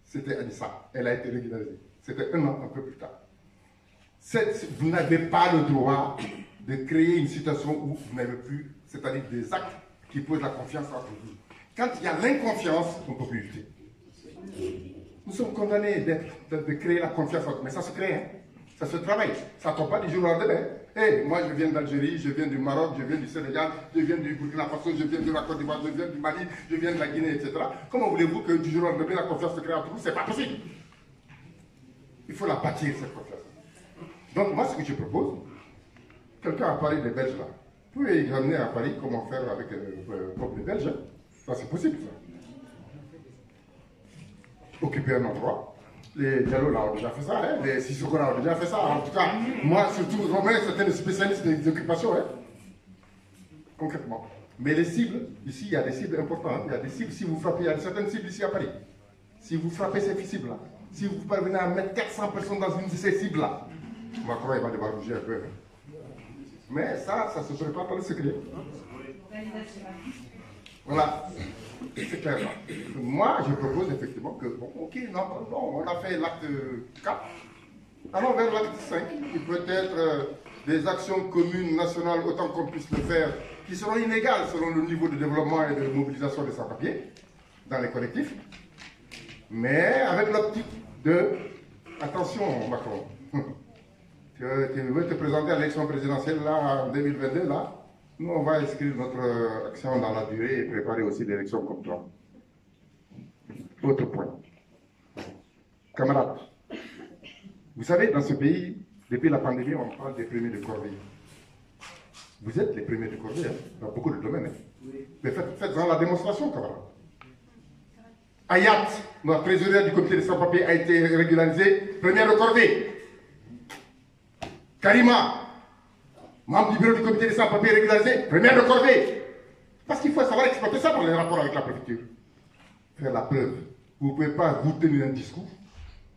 c'était Anissa. Elle a été régularisée. C'était un an, un peu plus tard. Vous n'avez pas le droit de créer une situation où vous n'avez plus, c'est-à-dire des actes qui posent la confiance entre vous. Quand il y a l'inconfiance, on ne peut plus lutter. Nous sommes condamnés de créer la confiance, mais ça se crée, hein? Ça se travaille. Ça ne tombe pas du jour au lendemain. Hey, moi, je viens d'Algérie, je viens du Maroc, je viens du Sénégal, je viens du Burkina Faso, je viens de la Côte d'Ivoire, je viens du Mali, je viens de la Guinée, etc. Comment voulez-vous que du jour au lendemain, la confiance se crée entre vous? Ce n'est pas possible. Il faut la bâtir, cette confiance. Donc, moi, ce que je propose, quelqu'un a parlé des Belges là. Vous pouvez y ramener à Paris comment faire avec les Belges. Hein. Ça, c'est possible, ça. Occuper un endroit. Les Diallo là ont déjà fait ça, hein. Les Sissoko là ont déjà fait ça. En tout cas, moi, surtout, Romain, c'était le spécialiste des occupations, hein. Concrètement. Mais les cibles, ici, il y a des cibles importantes. Il y a des cibles, si vous frappez, il y a certaines cibles ici à Paris. Si vous frappez ces cibles-là, si vous parvenez à mettre 400 personnes dans une de ces cibles-là, Macron, il va devoir bouger un peu. Mais ça se prépare par le secret. Voilà. C'est clair. Moi, je propose effectivement que, bon, ok, non, on a fait l'acte 4. Allons vers l'acte 5, qui peut être des actions communes, nationales, autant qu'on puisse le faire, qui seront inégales selon le niveau de développement et de mobilisation des sans-papiers dans les collectifs, mais avec l'optique de, attention Macron, tu veux te présenter à l'élection présidentielle là, en 2022, là, nous on va inscrire notre action dans la durée et préparer aussi l'élection comme toi. Autre point. Camarades, vous savez, dans ce pays, depuis la pandémie, on parle des premiers de corvée. Vous êtes les premiers de corvée, hein, dans beaucoup de domaines. Hein. Oui. Mais faites-en la démonstration, camarades. Ayat, notre trésorière du comité des sans-papiers, a été régularisée, première de corvée. Karima, membre du bureau du comité des sans-papiers régularisé, première de corvée. Parce qu'il faut savoir exploiter ça dans les rapports avec la préfecture. Faire la preuve. Vous ne pouvez pas vous tenir un discours,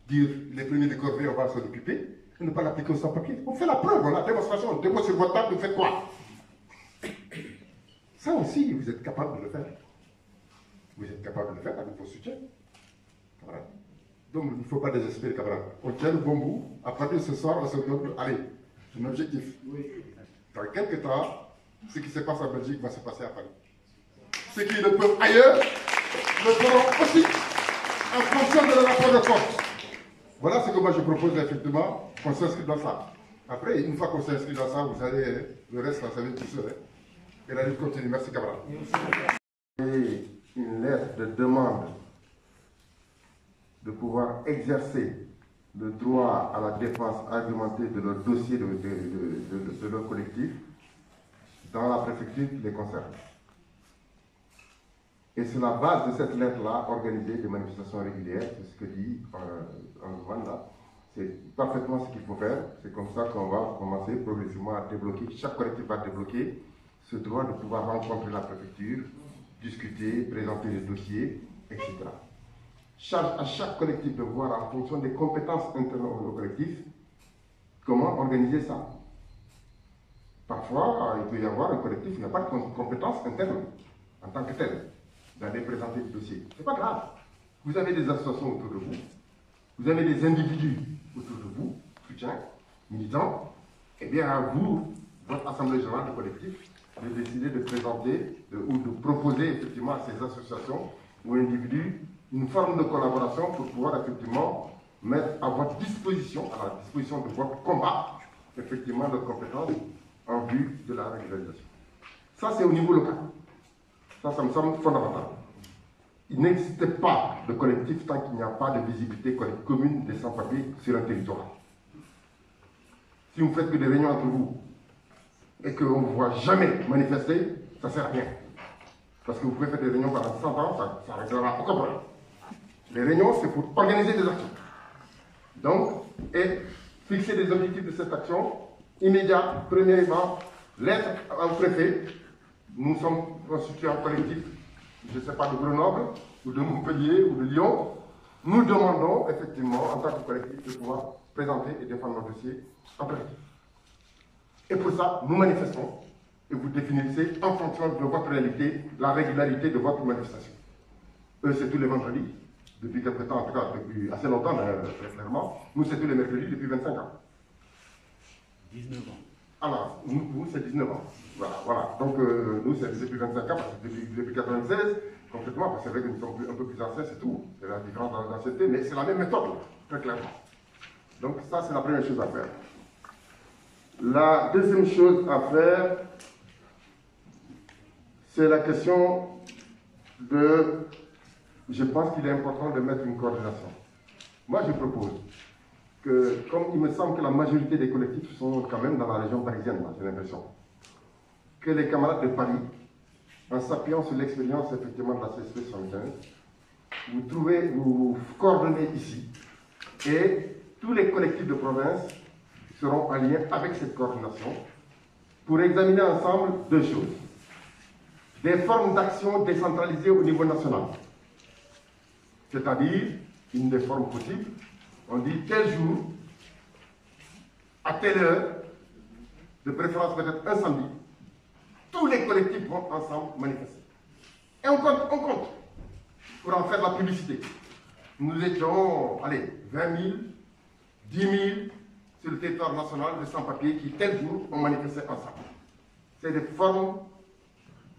dire les premiers de corvée, on va s'en occuper, et ne pas l'appliquer aux sans-papiers. On fait la preuve, on a la démonstration, on dépose sur votre table, vous faites quoi? Ça aussi, vous êtes capable de le faire. Vous êtes capable de le faire avec vos soutiens. Voilà. Donc, il ne faut pas désespérer, camarades. On tient le bon bout. À partir de ce soir, on se donne, allez, c'est un objectif. Oui. Dans quelques temps, ce qui se passe en Belgique va se passer à Paris. Ceux qui le peuvent ailleurs, le feront aussi en fonction de leur rapport de force. Voilà ce que moi je propose effectivement, qu'on s'inscrit dans ça. Après, une fois qu'on s'inscrit dans ça, vous allez, le reste, là, ça vient tout seul. Hein. Et la lutte continue. Merci, camarades. Et une lettre de demande de pouvoir exercer le droit à la défense argumentée de leur dossier de leur collectif dans la préfecture qui les concerne. Et sur la base de cette lettre-là, organiser des manifestations régulières, c'est ce que dit Antoine là, c'est parfaitement ce qu'il faut faire. C'est comme ça qu'on va commencer progressivement à débloquer, chaque collectif va débloquer ce droit de pouvoir rencontrer la préfecture, discuter, présenter les dossiers, etc. Charge à chaque collectif de voir en fonction des compétences internes au collectif, comment organiser ça. Parfois, il peut y avoir un collectif, il n'y a pas de compétences internes en tant que tel, d'aller présenter des dossiers. Ce n'est pas grave. Vous avez des associations autour de vous, vous avez des individus autour de vous, soutiens, militants, et bien à vous, votre assemblée générale de collectif, de décider de présenter ou de proposer effectivement à ces associations ou individus une forme de collaboration pour pouvoir effectivement mettre à votre disposition, à la disposition de votre combat, effectivement leurs compétences en vue de la régularisation. Ça, c'est au niveau local. Ça me semble fondamental. Il n'existe pas de collectif tant qu'il n'y a pas de visibilité commune des sans-papiers sur un territoire. Si vous faites que des réunions entre vous et qu'on ne vous voit jamais manifester, ça ne sert à rien. Parce que vous pouvez faire des réunions pendant 100 ans, ça ne réglera aucun problème. Les réunions, c'est pour organiser des actions. Donc, et fixer des objectifs de cette action immédiat. Premièrement, lettre au préfet. Nous sommes constitués en collectif, je ne sais pas, de Grenoble, ou de Montpellier, ou de Lyon. Nous demandons, effectivement, en tant que collectif, de pouvoir présenter et défendre nos dossiers en collectif. Et pour ça, nous manifestons, et vous définissez, en fonction de votre réalité, la régularité de votre manifestation. Eux, c'est tous les vendredis, depuis quelque temps, en tout cas, depuis assez longtemps, très clairement. Nous, c'est tous les mercredis, depuis 25 ans. 19 ans. Alors, nous c'est 19 ans. Voilà. Donc, nous, c'est depuis 25 ans, parce que depuis 96, complètement, parce que c'est vrai que nous sommes un peu plus anciens, c'est tout. C'est la différence d'ancienneté, mais c'est la même méthode, très clairement. Donc, ça, c'est la première chose à faire. La deuxième chose à faire, c'est la question de... Je pense qu'il est important de mettre une coordination. Moi, je propose que, comme il me semble que la majorité des collectifs sont quand même dans la région parisienne, j'ai l'impression, que les camarades de Paris, en s'appuyant sur l'expérience effectivement de la CSP 75, vous coordonnez ici, et tous les collectifs de province seront en lien avec cette coordination pour examiner ensemble deux choses. Des formes d'action décentralisées au niveau national, c'est-à-dire une des formes possibles. On dit tel jour, à telle heure, de préférence peut-être un samedi, tous les collectifs vont ensemble manifester. Et on compte pour en faire la publicité. Nous étions, allez, 20 000, 10 000 sur le territoire national de sans-papiers qui, tel jour, ont manifesté ensemble. C'est des formes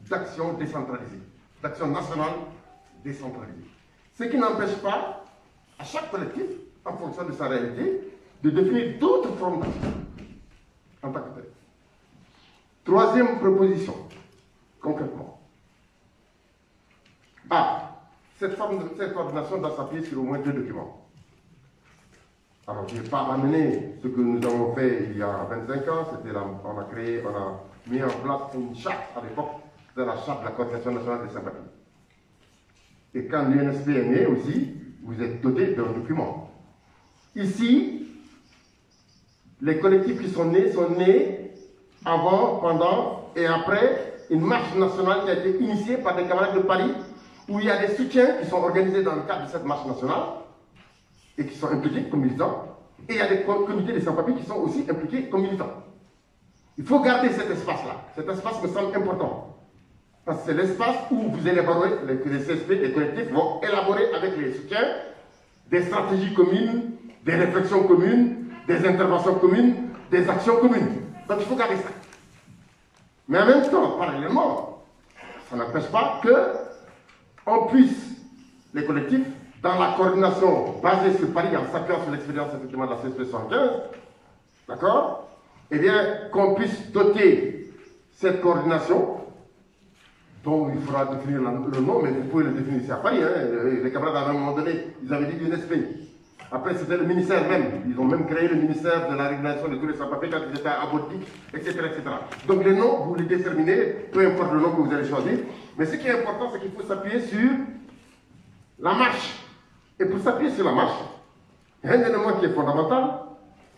d'action décentralisée, d'action nationale décentralisée. Ce qui n'empêche pas à chaque collectif, en fonction de sa réalité, de définir d'autres formes d'action en tant que tel. Troisième proposition, concrètement. Cette coordination doit s'appuyer sur au moins deux documents. Alors, je n'ai pas amené ce que nous avons fait il y a 25 ans, on a mis en place une charte à l'époque, de la charte de la coordination nationale des sans-papiers. Et quand l'UNSP est né aussi, vous êtes doté d'un document. Ici, les collectifs qui sont nés avant, pendant et après une marche nationale qui a été initiée par des camarades de Paris, où il y a des soutiens qui sont organisés dans le cadre de cette marche nationale et qui sont impliqués comme militants, et il y a des comités des sans-papiers qui sont aussi impliqués comme militants. Il faut garder cet espace-là. Cet espace me semble important. Parce que c'est l'espace où vous élaborez, les CSP, les collectifs vont élaborer avec les soutiens des stratégies communes, des réflexions communes, des interventions communes, des actions communes. Donc il faut garder ça. Mais en même temps, parallèlement, ça n'empêche pas qu'on puisse, les collectifs, dans la coordination basée sur Paris, en s'appuyant sur l'expérience effectivement de la CSP 75, d'accord, eh bien, qu'on puisse doter cette coordination, dont il faudra définir le nom, mais vous pouvez le définir ici à Paris. Les camarades, à un moment donné, ils avaient dit l'UNSP. Après, c'était le ministère même. Ils ont même créé le ministère de la régulation de tous les sans-papiers quand ils étaient à Aboti, etc., etc. Donc les noms, vous les déterminez, peu importe le nom que vous allez choisir. Mais ce qui est important, c'est qu'il faut s'appuyer sur la marche. Et pour s'appuyer sur la marche, un élément qui est fondamental,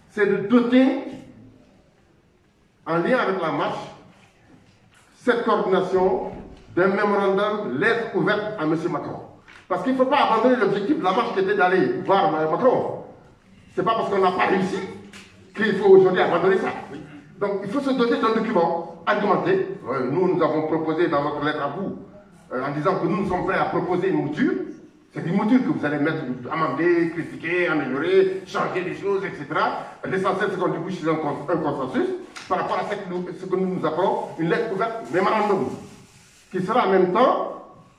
c'est de doter, en lien avec la marche, cette coordination d'un mémorandum, lettre ouverte à M. Macron. Parce qu'il ne faut pas abandonner l'objectif de la marche qui était d'aller voir Macron. Ce n'est pas parce qu'on n'a pas réussi qu'il faut aujourd'hui abandonner ça. Donc il faut se doter d'un document argumenté. Nous avons proposé dans notre lettre à vous, en disant que nous sommes prêts à proposer une mouture. C'est une mouture que vous allez mettre, amender, critiquer, améliorer, changer des choses, etc. L'essentiel, c'est qu'on débouche sur un consensus par rapport à ce que nous appelons une lettre ouverte mémorandum, qui sera en même temps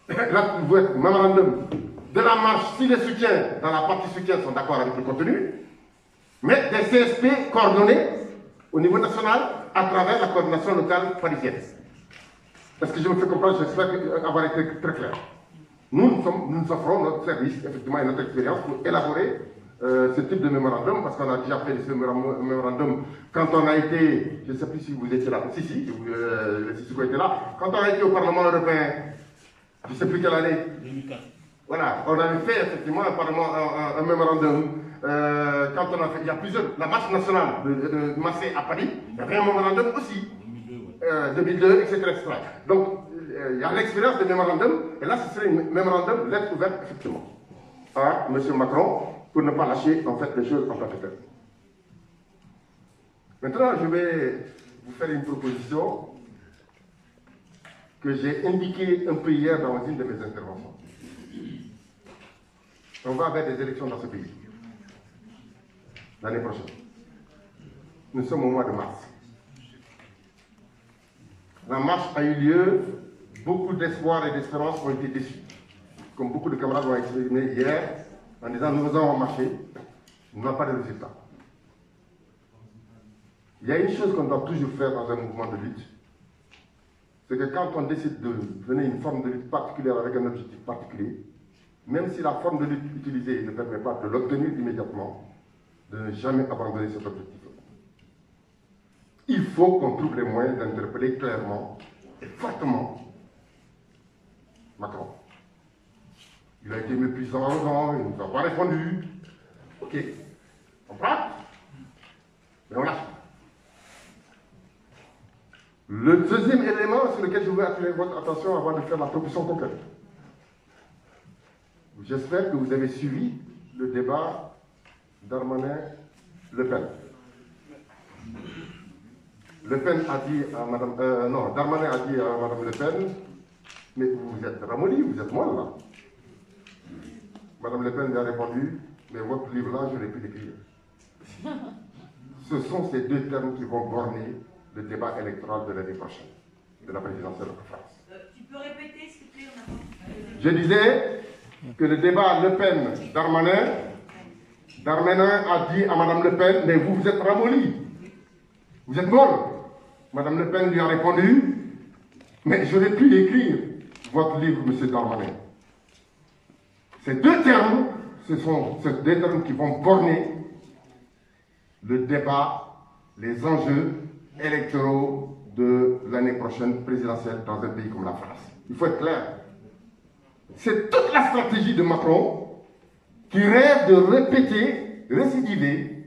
la mémorandum de la marche si les soutiens, dans la partie soutien, sont d'accord avec le contenu, mais des CSP coordonnés au niveau national à travers la coordination locale parisienne. Est-ce que je me fais comprendre? J'espère avoir été très clair. Nous offrons notre service, effectivement, et notre expérience pour élaborer ce type de mémorandum, parce qu'on a déjà fait ce mémorandum quand on a été, je ne sais plus si vous étiez là, si, Sissoko était là, quand on a été au Parlement européen, je ne sais plus quelle année, 2004. Voilà, on avait fait effectivement apparemment un mémorandum. Quand on a fait, il y a plusieurs, la marche nationale de Marseille à Paris, il y avait un mémorandum aussi. 2002, etc., etc. Donc, il y a l'expérience des mémorandums, et là, ce serait un mémorandum lettre ouverte, effectivement, à M. Macron, pour ne pas lâcher, en fait, les choses en papier. Maintenant, je vais vous faire une proposition que j'ai indiquée un peu hier dans une de mes interventions. On va avoir des élections dans ce pays, l'année prochaine. Nous sommes au mois de mars. La marche a eu lieu, beaucoup d'espoir et d'espérance ont été déçus. Comme beaucoup de camarades l'ont exprimé hier, en disant nous avons marché, nous n'avons pas de résultat. Il y a une chose qu'on doit toujours faire dans un mouvement de lutte, c'est que quand on décide de donner une forme de lutte particulière avec un objectif particulier, même si la forme de lutte utilisée ne permet pas de l'obtenir immédiatement, de ne jamais abandonner cet objectif. Il faut qu'on trouve les moyens d'interpeller clairement et fortement Macron. Il a été méprisant, il ne nous a pas répondu. Ok, on part, mais on lâche. Le deuxième élément sur lequel je voulais attirer votre attention avant de faire la proposition concrète. J'espère que vous avez suivi le débat Darmanin-Le Pen. Le Pen a dit à Madame... non, Darmanin a dit à Madame Le Pen, mais vous êtes ramollie, vous êtes molle là. Madame Le Pen lui a répondu, mais votre livre-là, je l'ai pu l'écrire. Ce sont ces deux termes qui vont borner le débat électoral de l'année prochaine, de la présidentielle de France. Tu peux répéter, s'il te plaît? Je disais que le débat Le Pen-Darmanin, Darmanin a dit à Madame Le Pen, mais vous êtes ramollie, vous êtes molle. Madame Le Pen lui a répondu, mais j'aurais pu écrire votre livre, M. Darmanin. Ces deux termes, ce sont ces deux termes qui vont borner le débat, les enjeux électoraux de l'année prochaine présidentielle dans un pays comme la France. Il faut être clair. C'est toute la stratégie de Macron qui rêve de répéter, récidiver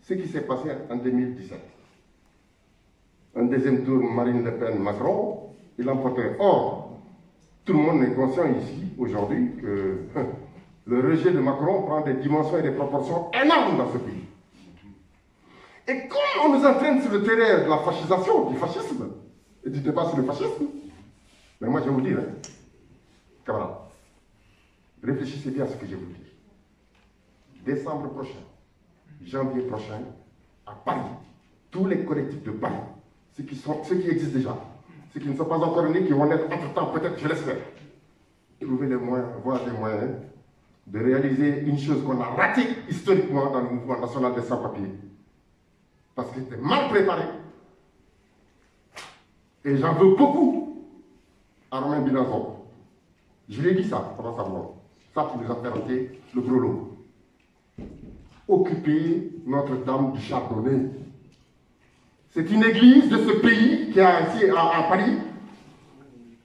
ce qui s'est passé en 2017. Un deuxième tour, Marine Le Pen, Macron, il emporterait. Or, tout le monde est conscient ici, aujourd'hui, que le rejet de Macron prend des dimensions et des proportions énormes dans ce pays. Et comme on nous entraîne sur le terrain de la fascisation, du fascisme, et du débat sur le fascisme, mais moi je vais vous dire, camarades, réfléchissez bien à ce que je vais vous dire. Décembre prochain, janvier prochain, à Paris, tous les collectifs de Paris, ceux qui existent déjà, ceux qui ne sont pas encore nés, qui vont naître entre-temps, peut-être, je l'espère, trouver les moyens, voir les moyens de réaliser une chose qu'on a ratée historiquement dans le mouvement national des sans-papiers. Parce qu'il était mal préparé. Et j'en veux beaucoup à Romain Bilazon. Je lui ai dit ça pendant sa mort. Ça qui nous a présenté le gros lot. Occuper Notre-Dame du Chardonnay. C'est une église de ce pays qui est ici à Paris,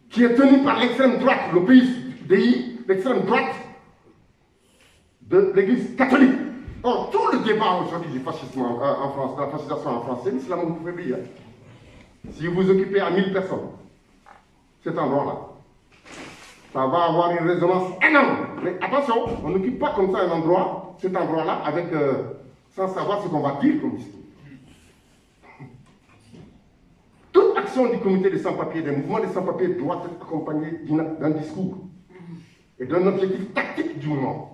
qui est tenue par l'extrême droite, le pays, l'extrême droite de l'église catholique. Or, tout le débat aujourd'hui du fascisme en France, de la fascisation en France, c'est l'islamophobie. Si vous occupez à 1000 personnes, cet endroit-là, ça va avoir une résonance énorme. Mais attention, on n'occupe pas comme ça un endroit, cet endroit-là, avec, sans savoir ce qu'on va dire comme discours. Toute action du comité des sans-papiers, des mouvements des sans-papiers doit être accompagnée d'un discours et d'un objectif tactique du moment.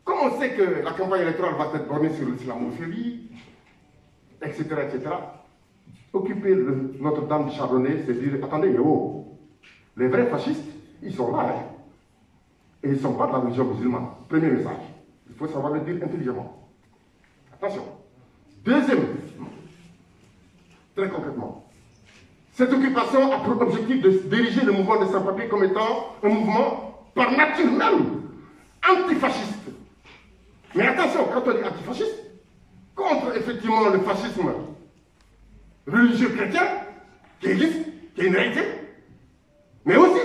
Comme on sait que la campagne électorale va être bornée sur l'islamophobie, etc., occuper Notre-Dame du Chardonnay, c'est dire, attendez, mais oh, les vrais fascistes, ils sont là, hein, et ils ne sont pas de la religion musulmane. Premier message. Il faut savoir le dire intelligemment. Attention. Deuxième, très concrètement, cette occupation a pour objectif de diriger le mouvement des sans-papiers comme étant un mouvement par nature même antifasciste. Mais attention, quand on dit antifasciste, contre effectivement le fascisme religieux chrétien, qui existe, qui est une réalité, mais aussi,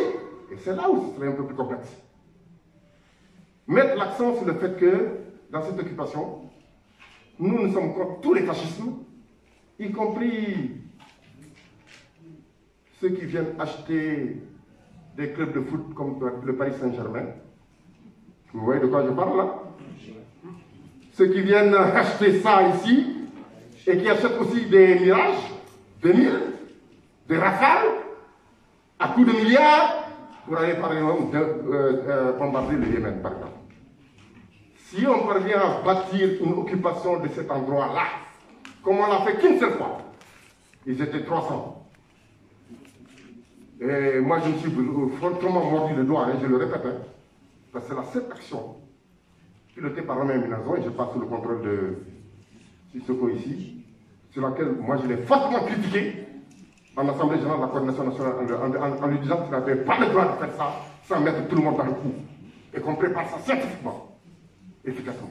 et c'est là où ce serait un peu plus complexe, mettre l'accent sur le fait que, dans cette occupation, nous sommes contre tous les fascismes, y compris ceux qui viennent acheter des clubs de foot comme le Paris Saint-Germain. Vous voyez de quoi je parle là? Ceux qui viennent acheter ça ici, et qui achètent aussi des Mirages, des Mille, des Rafales, à coups de milliards, pour aller par exemple bombarder le Yémen, par exemple. Si on parvient à bâtir une occupation de cet endroit-là, comme on l'a fait qu'une seule fois, ils étaient 300. Et moi, je me suis fortement mordu le doigt, je le répète, parce que c'est la seule action pilotée par Romain Minazon, et je passe sous le contrôle de Sissoko ici, sur laquelle moi je l'ai fortement critiqué en Assemblée générale de la coordination nationale en lui disant qu'il n'avait pas le droit de faire ça sans mettre tout le monde dans le coup, et qu'on prépare ça scientifiquement, efficacement.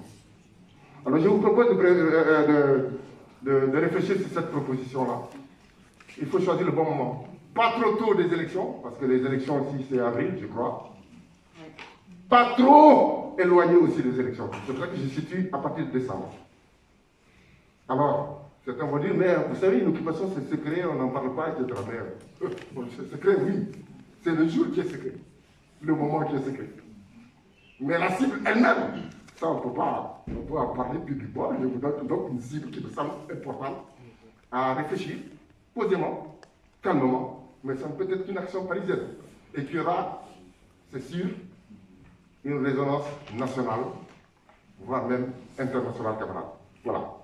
Alors je vous propose de réfléchir sur cette proposition-là. Il faut choisir le bon moment. Pas trop tôt des élections, parce que les élections ici c'est avril, je crois. Pas trop éloigné aussi des élections. C'est pour ça que je situe à partir de décembre. Alors, certains vont dire, mais vous savez, une occupation c'est secret, on n'en parle pas, etc. Mais c'est secret, oui. C'est le jour qui est secret. Le moment qui est secret. Mais la cible elle-même, ça on peut pas en parler publiquement. Je vous donne donc une cible qui me semble importante à réfléchir posément, calmement, mais ça peut être une action parisienne. Et qu'il y aura, c'est sûr, une résonance nationale, voire même internationale, camarades. Voilà.